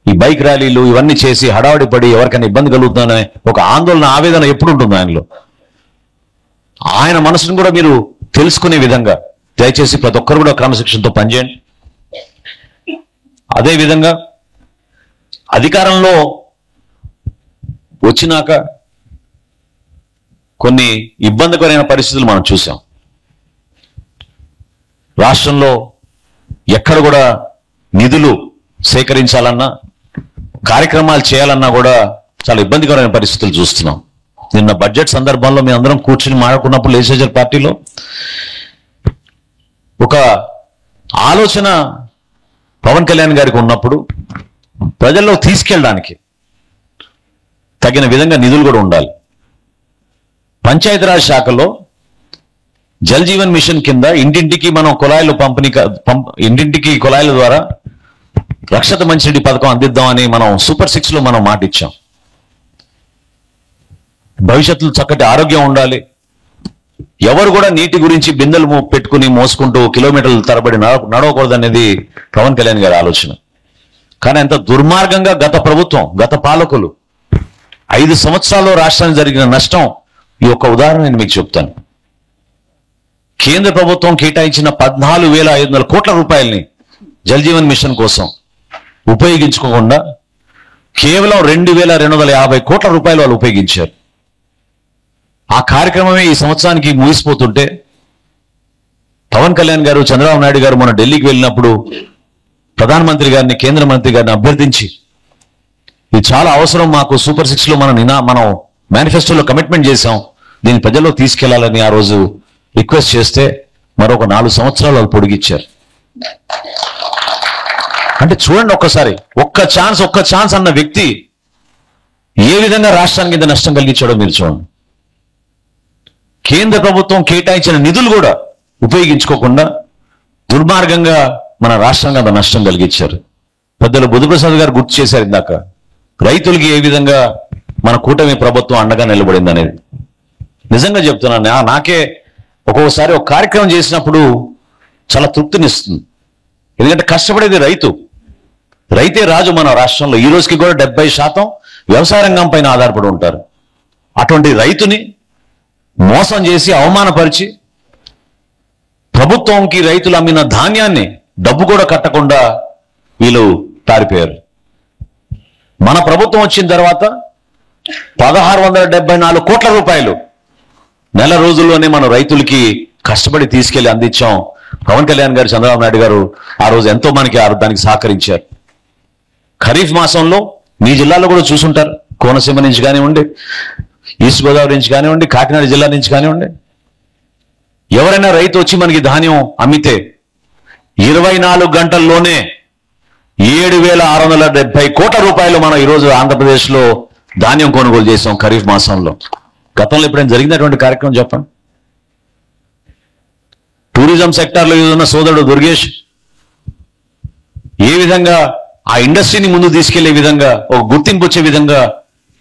ఈ బైక్ ర్యాలీలు ఇవన్నీ చేసి హడావడి పడి ఎవరికైనా ఇబ్బంది కలుగుతుందనే ఒక ఆందోళన, ఆవేదన ఎప్పుడు ఉంటుంది ఆయనలో. ఆయన మనసును కూడా మీరు తెలుసుకునే విధంగా దయచేసి ప్రతి ఒక్కరు కూడా క్రమశిక్షణతో పనిచేయండి. అదేవిధంగా అధికారంలో వచ్చినాక కొన్ని ఇబ్బందికరమైన పరిస్థితులు మనం చూసాం. రాష్ట్రంలో ఎక్కడ కూడా నిధులు సేకరించాలన్నా, కార్యక్రమాలు చేయాలన్నా కూడా చాలా ఇబ్బందికరమైన పరిస్థితులు చూస్తున్నాం. నిన్న బడ్జెట్ సందర్భంలో మేము అందరం కూర్చుని మాట్లాడుకున్నప్పుడు లెజిస్లేచర్ పార్టీలో ఒక ఆలోచన పవన్ కళ్యాణ్ గారికి ఉన్నప్పుడు ప్రజల్లో తీసుకెళ్ళడానికి తగిన విధంగా నిధులు కూడా ఉండాలి. పంచాయతీరాజ్ శాఖలో జల్ జీవన్ మిషన్ కింద ఇంటింటికి మనం కుళాయిలు ఇంటింటికి కుళాయిల ద్వారా రక్షిత మంచినీటి పథకం అందిద్దామని మనం సూపర్ 6లో మనం మాట ఇచ్చాం. భవిష్యత్తులో చక్కటి ఆరోగ్యం ఉండాలి, ఎవరు కూడా నీటి గురించి బిందెలు పెట్టుకుని మోసుకుంటూ కిలోమీటర్ల తరబడి నడవకూడదనేది పవన్ కళ్యాణ్ గారి ఆలోచన. కానీ ఎంత దుర్మార్గంగా గత ప్రభుత్వం, గత పాలకులు 5 సంవత్సరాల్లో రాష్ట్రానికి జరిగిన నష్టం ఈ ఒక్క ఉదాహరణ నేను మీకు చెప్తాను. కేంద్ర ప్రభుత్వం కేటాయించిన 14,500 కోట్ల రూపాయలని జల్ జీవన్ మిషన్ కోసం ఉపయోగించుకోకుండా కేవలం 2,250 కోట్ల రూపాయలు వాళ్ళు ఉపయోగించారు. ఆ కార్యక్రమమే ఈ సంవత్సరానికి ముగిసిపోతుంటే పవన్ కళ్యాణ్ గారు, చంద్రబాబు నాయుడు గారు మొన్న ఢిల్లీకి వెళ్ళినప్పుడు ప్రధానమంత్రి గారిని, కేంద్ర మంత్రి గారిని అభ్యర్థించి ఇది చాలా అవసరం మాకు, సూపర్ 6లో మనం మేనిఫెస్టోలో కమిట్మెంట్ చేశాం, దీన్ని ప్రజల్లో తీసుకెళ్లాలని ఆ రోజు రిక్వెస్ట్ చేస్తే మరొక 4 సంవత్సరాలు వాళ్ళు పొడిగిచ్చారు. అంటే చూడండి ఒక్కసారి, ఒక్క ఛాన్స్ అన్న వ్యక్తి ఏ విధంగా రాష్ట్రానికి ఇంత నష్టం కలిగించాడో మీరు చూడండి. కేంద్ర ప్రభుత్వం కేటాయించిన నిధులు కూడా ఉపయోగించుకోకుండా దుర్మార్గంగా మన రాష్ట్రానికి అంత నష్టం కలిగించారు. పెద్దలు బుద్ధప్రసాద్ గారు గుర్తు చేశారు ఇందాక, రైతులకి ఏ విధంగా మన కూటమి ప్రభుత్వం అండగా నిలబడింది అనేది. నిజంగా చెప్తున్నాను, నాకే ఒక్కొక్కసారి ఒక కార్యక్రమం చేసినప్పుడు చాలా తృప్తినిస్తుంది. ఎందుకంటే కష్టపడేది రైతే రాజు మన రాష్ట్రంలో. ఈ రోజుకి కూడా 70% వ్యవసాయ రంగం పైన ఆధారపడి ఉంటారు. అటువంటి రైతుని మోసం చేసి అవమానపరిచి ప్రభుత్వంకి రైతులు అమ్మిన ధాన్యాన్ని డబ్బు కూడా కట్టకుండా వీళ్ళు పారిపోయారు. మన ప్రభుత్వం వచ్చిన తర్వాత 1,674 కోట్ల రూపాయలు నెల రోజుల్లోనే మనం రైతులకి కష్టపడి తీసుకెళ్లి అందించాం. పవన్ కళ్యాణ్ గారు, చంద్రబాబు నాయుడు గారు ఆ రోజు ఎంతో మనకి దానికి సహకరించారు. ఖరీఫ్ మాసంలో మీ జిల్లాలో కూడా చూసుంటారు, కోనసీమ నుంచి కానివ్వండి, ఈస్ట్ గోదావరి నుంచి కానివ్వండి, కాకినాడ జిల్లా నుంచి కానివ్వండి, ఎవరైనా రైతు వచ్చి మనకి ధాన్యం అమ్మితే 24 గంటల్లోనే 7,670 కోట్ల రూపాయలు మనం ఈరోజు ఆంధ్రప్రదేశ్లో ధాన్యం కొనుగోలు చేసాం ఖరీఫ్ మాసంలో. గతంలో ఎప్పుడైనా జరిగినటువంటి కార్యక్రమం చెప్పండి. టూరిజం సెక్టార్లో ఉన్న సోదరుడు దుర్గేష్ ఏ విధంగా ఆ ఇండస్ట్రీని ముందు తీసుకెళ్లే విధంగా, ఒక గుర్తింపు వచ్చే విధంగా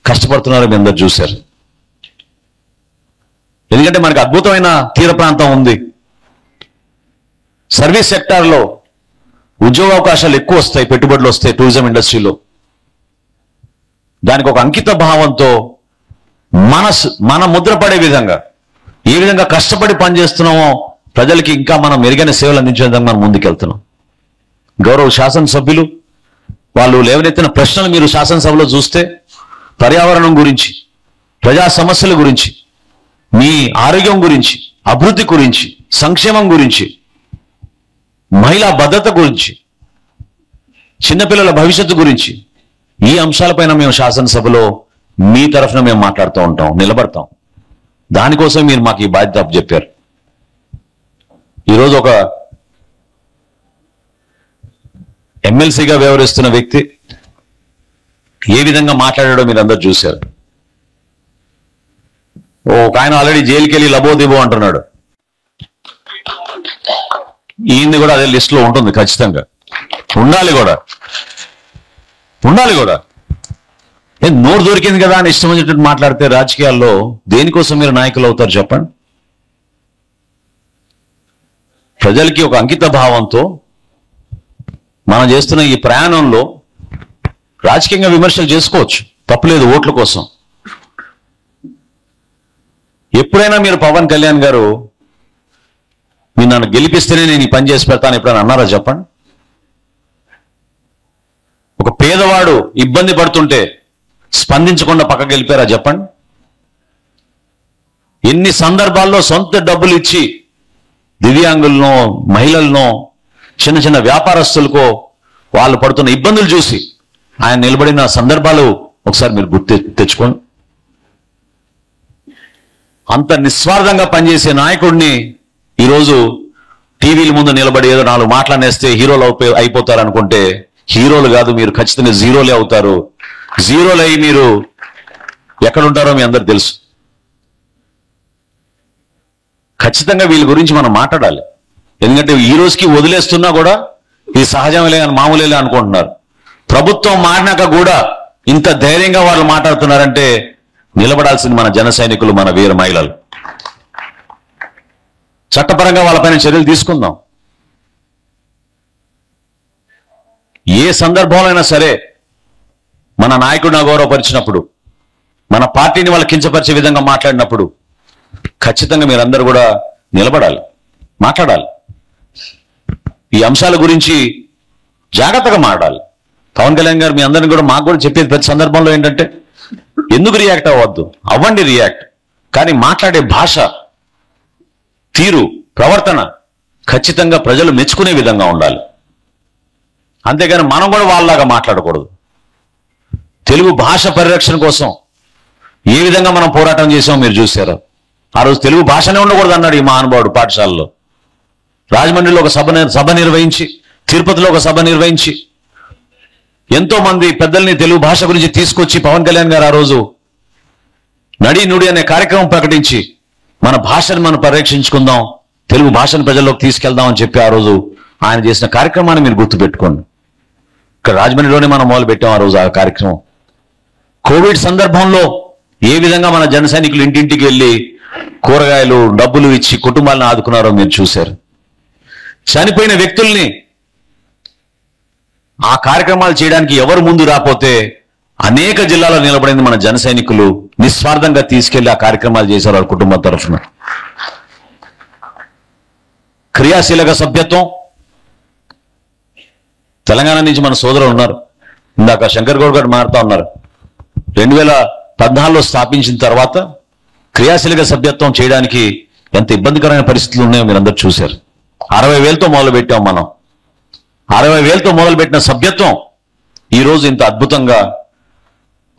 కష్టపడుతున్నారో మీ అందరు చూశారు. ఎందుకంటే మనకు అద్భుతమైన తీర ప్రాంతం ఉంది. సర్వీస్ సెక్టార్లో ఉద్యోగ అవకాశాలు ఎక్కువ వస్తాయి, పెట్టుబడులు వస్తాయి టూరిజం ఇండస్ట్రీలో. దానికి ఒక అంకిత భావంతో మన ముద్ర పడే విధంగా, ఏ విధంగా కష్టపడి పనిచేస్తున్నామో ప్రజలకి ఇంకా మనం మెరుగైన సేవలు అందించే విధంగా మనం ముందుకెళ్తున్నాం. గౌరవ శాసనసభ్యులు వాళ్ళు లేవనెత్తిన ప్రశ్నలు మీరు శాసనసభలో చూస్తే పర్యావరణం గురించి, ప్రజా సమస్యల గురించి, మీ ఆరోగ్యం గురించి, అభివృద్ధి గురించి, సంక్షేమం గురించి, మహిళా భద్రత గురించి, చిన్నపిల్లల భవిష్యత్తు గురించి, ఈ అంశాలపైన మేము శాసనసభలో మీ తరఫున మేము మాట్లాడుతూ ఉంటాం, నిలబడతాం. దానికోసం మీరు మాకు ఈ బాధ్యత అప్పచెప్పారు. ఈరోజు ఒక ఎమ్మెల్సీగా వ్యవహరిస్తున్న వ్యక్తి ఏ విధంగా మాట్లాడాడో మీరు అందరూ చూశారు. ఒక ఆయన ఆల్రెడీ జైలుకి వెళ్ళి లబోదిబో అంటున్నాడు. ఈయన్ని కూడా అదే లిస్ట్ లో ఉంటుంది, ఖచ్చితంగా ఉండాలి కూడా. నోరు దొరికింది కదా అని ఇష్టం వచ్చినట్టు మాట్లాడితే రాజకీయాల్లో దేనికోసం మీరు నాయకులు అవుతారు చెప్పండి? ప్రజలకి ఒక అంకిత భావంతో మనం చేస్తున్న ఈ ప్రయాణంలో రాజకీయంగా విమర్శలు చేసుకోవచ్చు, తప్పులేదు, ఓట్ల కోసం. ఎప్పుడైనా మీరు పవన్ కళ్యాణ్ గారు మీరు నన్ను గెలిపిస్తేనే నేను ఈ పని చేసి పెడతాను ఎప్పుడైనా అన్నారా చెప్పండి? ఒక పేదవాడు ఇబ్బంది పడుతుంటే స్పందించకుండా పక్కకి వెళ్ళిపోయారా చెప్పండి? ఎన్ని సందర్భాల్లో సొంత డబ్బులు ఇచ్చి దివ్యాంగులను, మహిళలను, చిన్న చిన్న వ్యాపారస్తులకో వాళ్ళు పడుతున్న ఇబ్బందులు చూసి ఆయన నిలబడిన సందర్భాలు ఒకసారి మీరు గుర్తు తెచ్చుకోండి. అంత నిస్వార్థంగా పనిచేసే నాయకుడిని ఈరోజు టీవీల ముందు నిలబడి ఏదో 4 మాటలనేస్తే హీరోలు అయిపోతారు అనుకుంటే హీరోలు కాదు, మీరు ఖచ్చితంగా జీరోలే అవుతారు. జీరోలు అయి మీరు ఎక్కడుంటారో మీ అందరు తెలుసు. ఖచ్చితంగా వీళ్ళ గురించి మనం మాట్లాడాలి. ఎందుకంటే ఈ రోజుకి వదిలేస్తున్నా కూడా ఇది సహజమేలే అని మామూలేలే అనుకుంటున్నారు. ప్రభుత్వం మారినాక కూడా ఇంత ధైర్యంగా వాళ్ళు మాట్లాడుతున్నారంటే నిలబడాల్సింది మన జన సైనికులు, మన వీర మహిళలు. చట్టపరంగా వాళ్ళపైన చర్యలు తీసుకుందాం. ఏ సందర్భంలో అయినా సరే మన నాయకుడిని అగౌరవపరిచినప్పుడు, మన పార్టీని వాళ్ళు కించపరిచే విధంగా మాట్లాడినప్పుడు ఖచ్చితంగా మీరందరూ కూడా నిలబడాలి, మాట్లాడాలి. ఈ అంశాల గురించి జాగ్రత్తగా మాట్లాడాలి. పవన్ కళ్యాణ్ గారు మీ అందరిని కూడా మాకు కూడా చెప్పేది ప్రతి సందర్భంలో ఏంటంటే ఎందుకు రియాక్ట్ అవ్వద్దు, అవ్వండి రియాక్ట్, కానీ మాట్లాడే భాష, తీరు, ప్రవర్తన ఖచ్చితంగా ప్రజలు మెచ్చుకునే విధంగా ఉండాలి. అంతేగాని మనం కూడా వాళ్ళలాగా మాట్లాడకూడదు. తెలుగు భాష పరిరక్షణ కోసం ఏ విధంగా మనం పోరాటం చేసామో మీరు చూశారు. ఆ రోజు తెలుగు భాషనే ఉండకూడదు అన్నాడు ఈ మహానుభావుడు పాఠశాలలో. రాజమండ్రిలో ఒక సభ నిర్వహించి, తిరుపతిలో ఒక సభ నిర్వహించి ఎంతో మంది పెద్దల్ని తెలుగు భాష గురించి తీసుకొచ్చి పవన్ కళ్యాణ్ గారు ఆ రోజు నడి నుడి అనే కార్యక్రమం ప్రకటించి మన భాషను మనం పరిరక్షించుకుందాం, తెలుగు భాషను ప్రజల్లోకి తీసుకెళ్దాం అని చెప్పి ఆ రోజు ఆయన చేసిన కార్యక్రమాన్ని మీరు గుర్తుపెట్టుకోండి. ఇక్కడ రాజమండ్రిలోనే మనం మొదలు పెట్టాం ఆ రోజు ఆ కార్యక్రమం. కోవిడ్ సందర్భంలో ఏ విధంగా మన జన సైనికులు ఇంటింటికి వెళ్ళి కూరగాయలు, డబ్బులు ఇచ్చి కుటుంబాలను ఆదుకున్నారో మీరు చూశారు. చనిపోయిన వ్యక్తుల్ని ఆ కార్యక్రమాలు చేయడానికి ఎవరు ముందు రాపోతే అనేక జిల్లాలో నిలబడింది మన జన సైనికులు. నిస్వార్థంగా తీసుకెళ్లి ఆ కార్యక్రమాలు చేశారు వాళ్ళ కుటుంబం తరఫున. క్రియాశీలక సభ్యత్వం తెలంగాణ నుంచి మన సోదరులు ఉన్నారు. ఇందాక శంకర్ గౌడ్ గారు మారుతా ఉన్నారు. 2014లో స్థాపించిన తర్వాత క్రియాశీలక సభ్యత్వం చేయడానికి ఎంత ఇబ్బందికరమైన పరిస్థితులు ఉన్నాయో మీరందరూ చూశారు. 60,000తో మొదలుపెట్టాం మనం. 60,000తో మొదలుపెట్టిన సభ్యత్వం ఈరోజు ఇంత అద్భుతంగా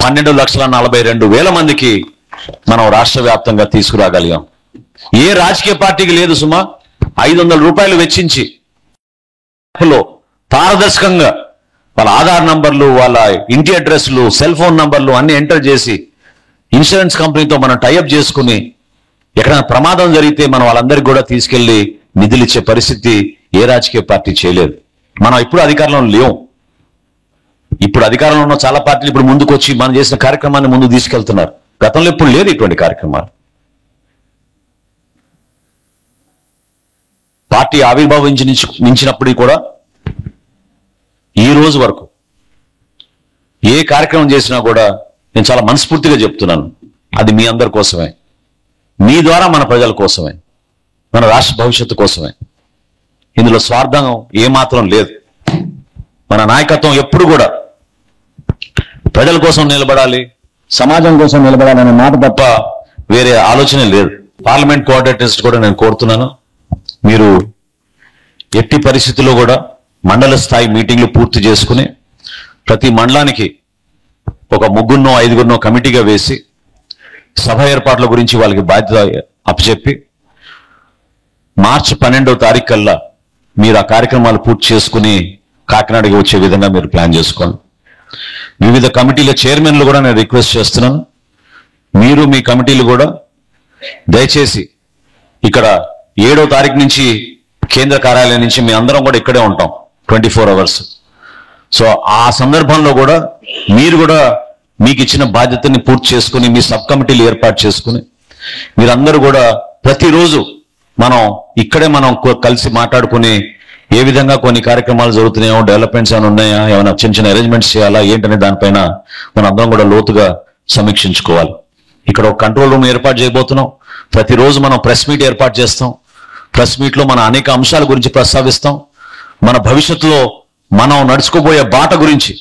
12,42,000 మందికి మనం రాష్ట్ర వ్యాప్తంగా తీసుకురాగలిగాం. ఏ రాజకీయ పార్టీకి లేదు సుమా. 500 రూపాయలు వెచ్చించి పారదర్శకంగా వాళ్ళ ఆధార్ నంబర్లు, వాళ్ళ ఇంటి అడ్రస్లు, సెల్ ఫోన్ నంబర్లు అన్ని ఎంటర్ చేసి ఇన్సూరెన్స్ కంపెనీతో మనం టైఅప్ చేసుకుని ఎక్కడైనా ప్రమాదం జరిగితే మనం వాళ్ళందరికీ కూడా తీసుకెళ్లి నిధులు ఇచ్చే పరిస్థితి ఏ రాజకీయ పార్టీ చేయలేదు. మనం ఇప్పుడు అధికారంలో లేవు. ఇప్పుడు అధికారంలో ఉన్న చాలా పార్టీలు ఇప్పుడు ముందుకు వచ్చి మనం చేసిన కార్యక్రమాన్ని ముందుకు తీసుకెళ్తున్నారు. గతంలో ఇప్పుడు లేదు ఇటువంటి కార్యక్రమాలు. పార్టీ ఆవిర్భావించినప్పటికీ కూడా ఈ రోజు వరకు ఏ కార్యక్రమం చేసినా కూడా నేను చాలా మనస్ఫూర్తిగా చెప్తున్నాను, అది మీ అందరి కోసమే, మీ ద్వారా మన ప్రజల కోసమే, మన రాష్ట్ర భవిష్యత్తు కోసమే. ఇందులో స్వార్థం ఏమాత్రం లేదు. మన నాయకత్వం ఎప్పుడు కూడా ప్రజల కోసం నిలబడాలి, సమాజం కోసం నిలబడాలనే మాట తప్ప వేరే ఆలోచనే లేదు. పార్లమెంట్ కోఆర్డినేటర్స్ కూడా నేను కోరుతున్నాను, మీరు ఎట్టి పరిస్థితుల్లో కూడా మండల స్థాయి మీటింగ్లు పూర్తి చేసుకుని ప్రతి మండలానికి ఒక 3 5 కమిటీగా వేసి సభ ఏర్పాట్ల గురించి వాళ్ళకి బాధ్యత అప్పచెప్పి మార్చి 12వ తారీఖు కల్లా మీరు ఆ కార్యక్రమాలు పూర్తి చేసుకుని కాకినాడకి వచ్చే విధంగా మీరు ప్లాన్ చేసుకోండి. వివిధ కమిటీల చైర్మన్లు కూడా నేను రిక్వెస్ట్ చేస్తున్నాను, మీరు మీ కమిటీలు కూడా దయచేసి ఇక్కడ 7వ తారీఖు నుంచి కేంద్ర కార్యాలయం నుంచి మీ అందరం కూడా ఇక్కడే ఉంటాం 24 hours. సో ఆ సందర్భంలో కూడా మీరు కూడా మీకు ఇచ్చిన బాధ్యతని పూర్తి చేసుకుని మీ సబ్ కమిటీలు ఏర్పాటు చేసుకుని మీరందరూ కూడా ప్రతిరోజు మనం ఇక్కడే మనం కలిసి మాట్లాడుకుని ఏ విధంగా కొన్ని కార్యక్రమాలు జరుగుతున్నాయో, డెవలప్మెంట్స్ ఏమైనా ఉన్నాయా, ఏమైనా చిన్న చిన్న అరేంజ్మెంట్స్ చేయాలా ఏంటనే దానిపైన మన అందరం కూడా లోతుగా సమీక్షించుకోవాలి. ఇక్కడ ఒక కంట్రోల్ రూమ్ ఏర్పాటు చేయబోతున్నాం. ప్రతిరోజు మనం ప్రెస్ మీట్ ఏర్పాటు చేస్తాం. ప్రెస్ మీట్లో మన అనేక అంశాల గురించి ప్రస్తావిస్తాం. మన భవిష్యత్తులో మనం నడుచుకోబోయే బాట గురించి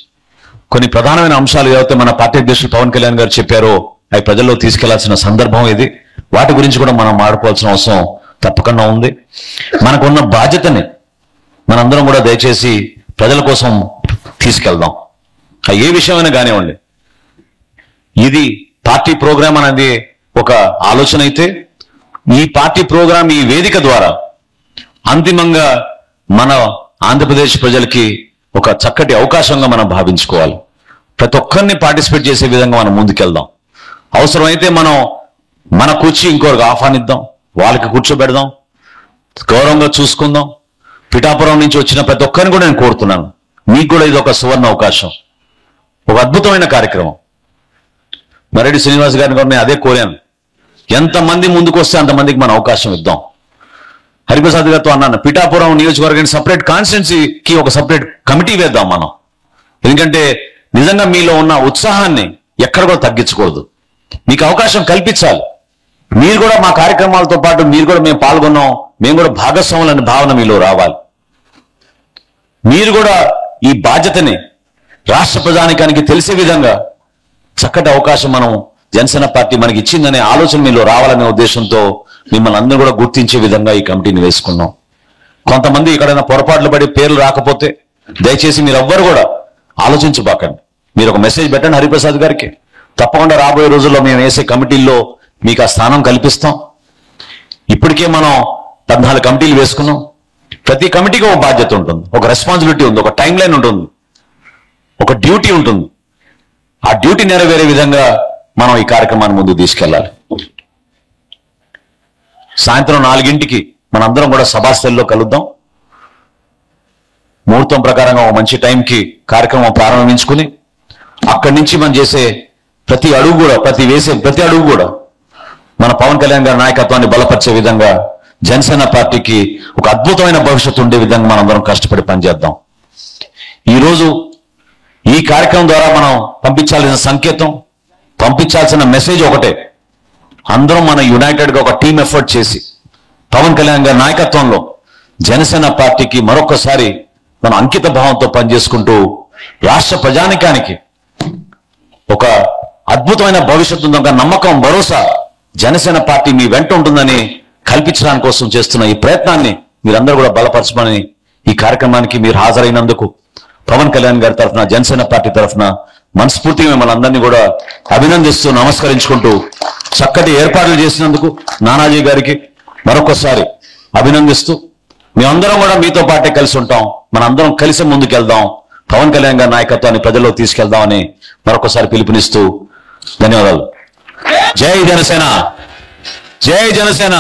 కొన్ని ప్రధానమైన అంశాలు ఏవైతే మన పార్టీ అధ్యక్షులు పవన్ కళ్యాణ్ గారు చెప్పారో అవి ప్రజల్లో తీసుకెళ్లాల్సిన సందర్భం ఇది. వాటి గురించి కూడా మనం మాట్లాడుకోవాల్సిన అవసరం తప్పకుండా ఉంది. మనకున్న బాధ్యతని మనందరం కూడా దయచేసి ప్రజల కోసం తీసుకెళ్దాం. ఏ విషయమైనా కానివ్వండి, ఇది పార్టీ ప్రోగ్రామ్ అనేది ఒక ఆలోచన అయితే ఈ పార్టీ ప్రోగ్రాం ఈ వేదిక ద్వారా అంతిమంగా మన ఆంధ్రప్రదేశ్ ప్రజలకి ఒక చక్కటి అవకాశంగా మనం భావించుకోవాలి. ప్రతి ఒక్కరిని పార్టిసిపేట్ చేసే విధంగా మనం ముందుకెళ్దాం. అవసరమైతే మనం మన కూర్చి ఇంకొకరికి ఆహ్వానిద్దాం, వాళ్ళకి కూర్చోబెడదాం, గౌరవంగా చూసుకుందాం. పిఠాపురం నుంచి వచ్చిన ప్రతి ఒక్కరిని కూడా నేను కోరుతున్నాను, మీకు కూడా ఇది ఒక సువర్ణ అవకాశం, ఒక అద్భుతమైన కార్యక్రమం. మరెడ్డి శ్రీనివాస్ గారిని కూడా నేను అదే కోరాను, ఎంతమంది ముందుకు వస్తే అంతమందికి మనం అవకాశం ఇద్దాం. హరిప్రసాద్ గారితో అన్నాను, పిఠాపురం నియోజకవర్గానికి సపరేట్ కాన్స్టిట్యున్సీకి ఒక సపరేట్ కమిటీ వేద్దాం మనం. ఎందుకంటే నిజంగా మీలో ఉన్న ఉత్సాహాన్ని ఎక్కడ కూడా తగ్గించకూడదు, మీకు అవకాశం కల్పించాలి. మీరు కూడా మా కార్యక్రమాలతో పాటు మీరు కూడా మేము పాల్గొన్నాం, మేము కూడా భాగస్వాములని భావన మీలో రావాలి. మీరు కూడా ఈ బాధ్యతని రాష్ట్ర ప్రజానికానికి తెలిసే విధంగా చక్కటి అవకాశం మనం జనసేన పార్టీ మనకి ఇచ్చిందనే ఆలోచన మీలో రావాలనే ఉద్దేశంతో మిమ్మల్ని అందరూ కూడా గుర్తించే విధంగా ఈ కమిటీని వేసుకున్నాం. కొంతమంది ఎక్కడైనా పొరపాట్లు పడి పేర్లు రాకపోతే దయచేసి మీరు ఎవ్వరు కూడా ఆలోచించబాకండి. మీరు ఒక మెసేజ్ పెట్టండి హరిప్రసాద్ గారికి, తప్పకుండా రాబోయే రోజుల్లో మేము వేసే కమిటీల్లో మీకు ఆ స్థానం కల్పిస్తాం. ఇప్పటికే మనం 14 కమిటీలు వేసుకున్నాం. ప్రతి కమిటీకి ఒక బాధ్యత ఉంటుంది, ఒక రెస్పాన్సిబిలిటీ ఉంది, ఒక టైం లైన్ ఉంటుంది, ఒక డ్యూటీ ఉంటుంది. ఆ డ్యూటీ నెరవేరే విధంగా మనం ఈ కార్యక్రమాన్ని ముందుకు తీసుకెళ్ళాలి. సాయంత్రం 4ంటికి మనందరం కూడా సభాస్థలిలో కలుద్దాం. ముహూర్తం ప్రకారంగా ఒక మంచి టైంకి కార్యక్రమం ప్రారంభించుకుని అక్కడి నుంచి మనం చేసే ప్రతి అడుగు కూడా మన పవన్ కళ్యాణ్ గారి నాయకత్వాన్ని బలపరిచే విధంగా జనసేన పార్టీకి ఒక అద్భుతమైన భవిష్యత్తు ఉండే విధంగా మనందరం కష్టపడి పనిచేద్దాం. ఈరోజు ఈ కార్యక్రమం ద్వారా మనం పంపించాల్సిన సంకేతం, పంపించాల్సిన మెసేజ్ ఒకటే, అందరం మన యునైటెడ్ గా ఒక టీమ్ ఎఫర్ట్ చేసి పవన్ కళ్యాణ్ గారి నాయకత్వంలో జనసేన పార్టీకి మరొకసారి మన అంకిత భావంతో పనిచేసుకుంటూ రాష్ట్ర ప్రజానికానికి ఒక అద్భుతమైన భవిష్యత్తు ఉందని ఒక నమ్మకం, భరోసా జనసేన పార్టీ మీ వెంట ఉంటుందని కల్పించడానికి కోసం చేస్తున్న ఈ ప్రయత్నాన్ని మీరందరూ కూడా బలపరచమని ఈ కార్యక్రమానికి మీరు హాజరైనందుకు పవన్ కళ్యాణ్ గారి తరఫున జనసేన పార్టీ తరఫున మనస్ఫూర్తిగా మిమ్మల్ని అందరినీ కూడా అభినందిస్తూ నమస్కరించుకుంటూ చక్కటి ఏర్పాట్లు చేసినందుకు నానాజీ గారికి మరొకసారి అభినందిస్తూ మేమందరం కూడా మీతో పాటే కలిసి ఉంటాం, మనందరం కలిసి ముందుకెళ్దాం, పవన్ కళ్యాణ్ గారి నాయకత్వాన్ని ప్రజల్లో తీసుకెళ్దామని మరొకసారి పిలుపునిస్తూ ధన్యవాదాలు. జై జనసేన, జై జనసేన.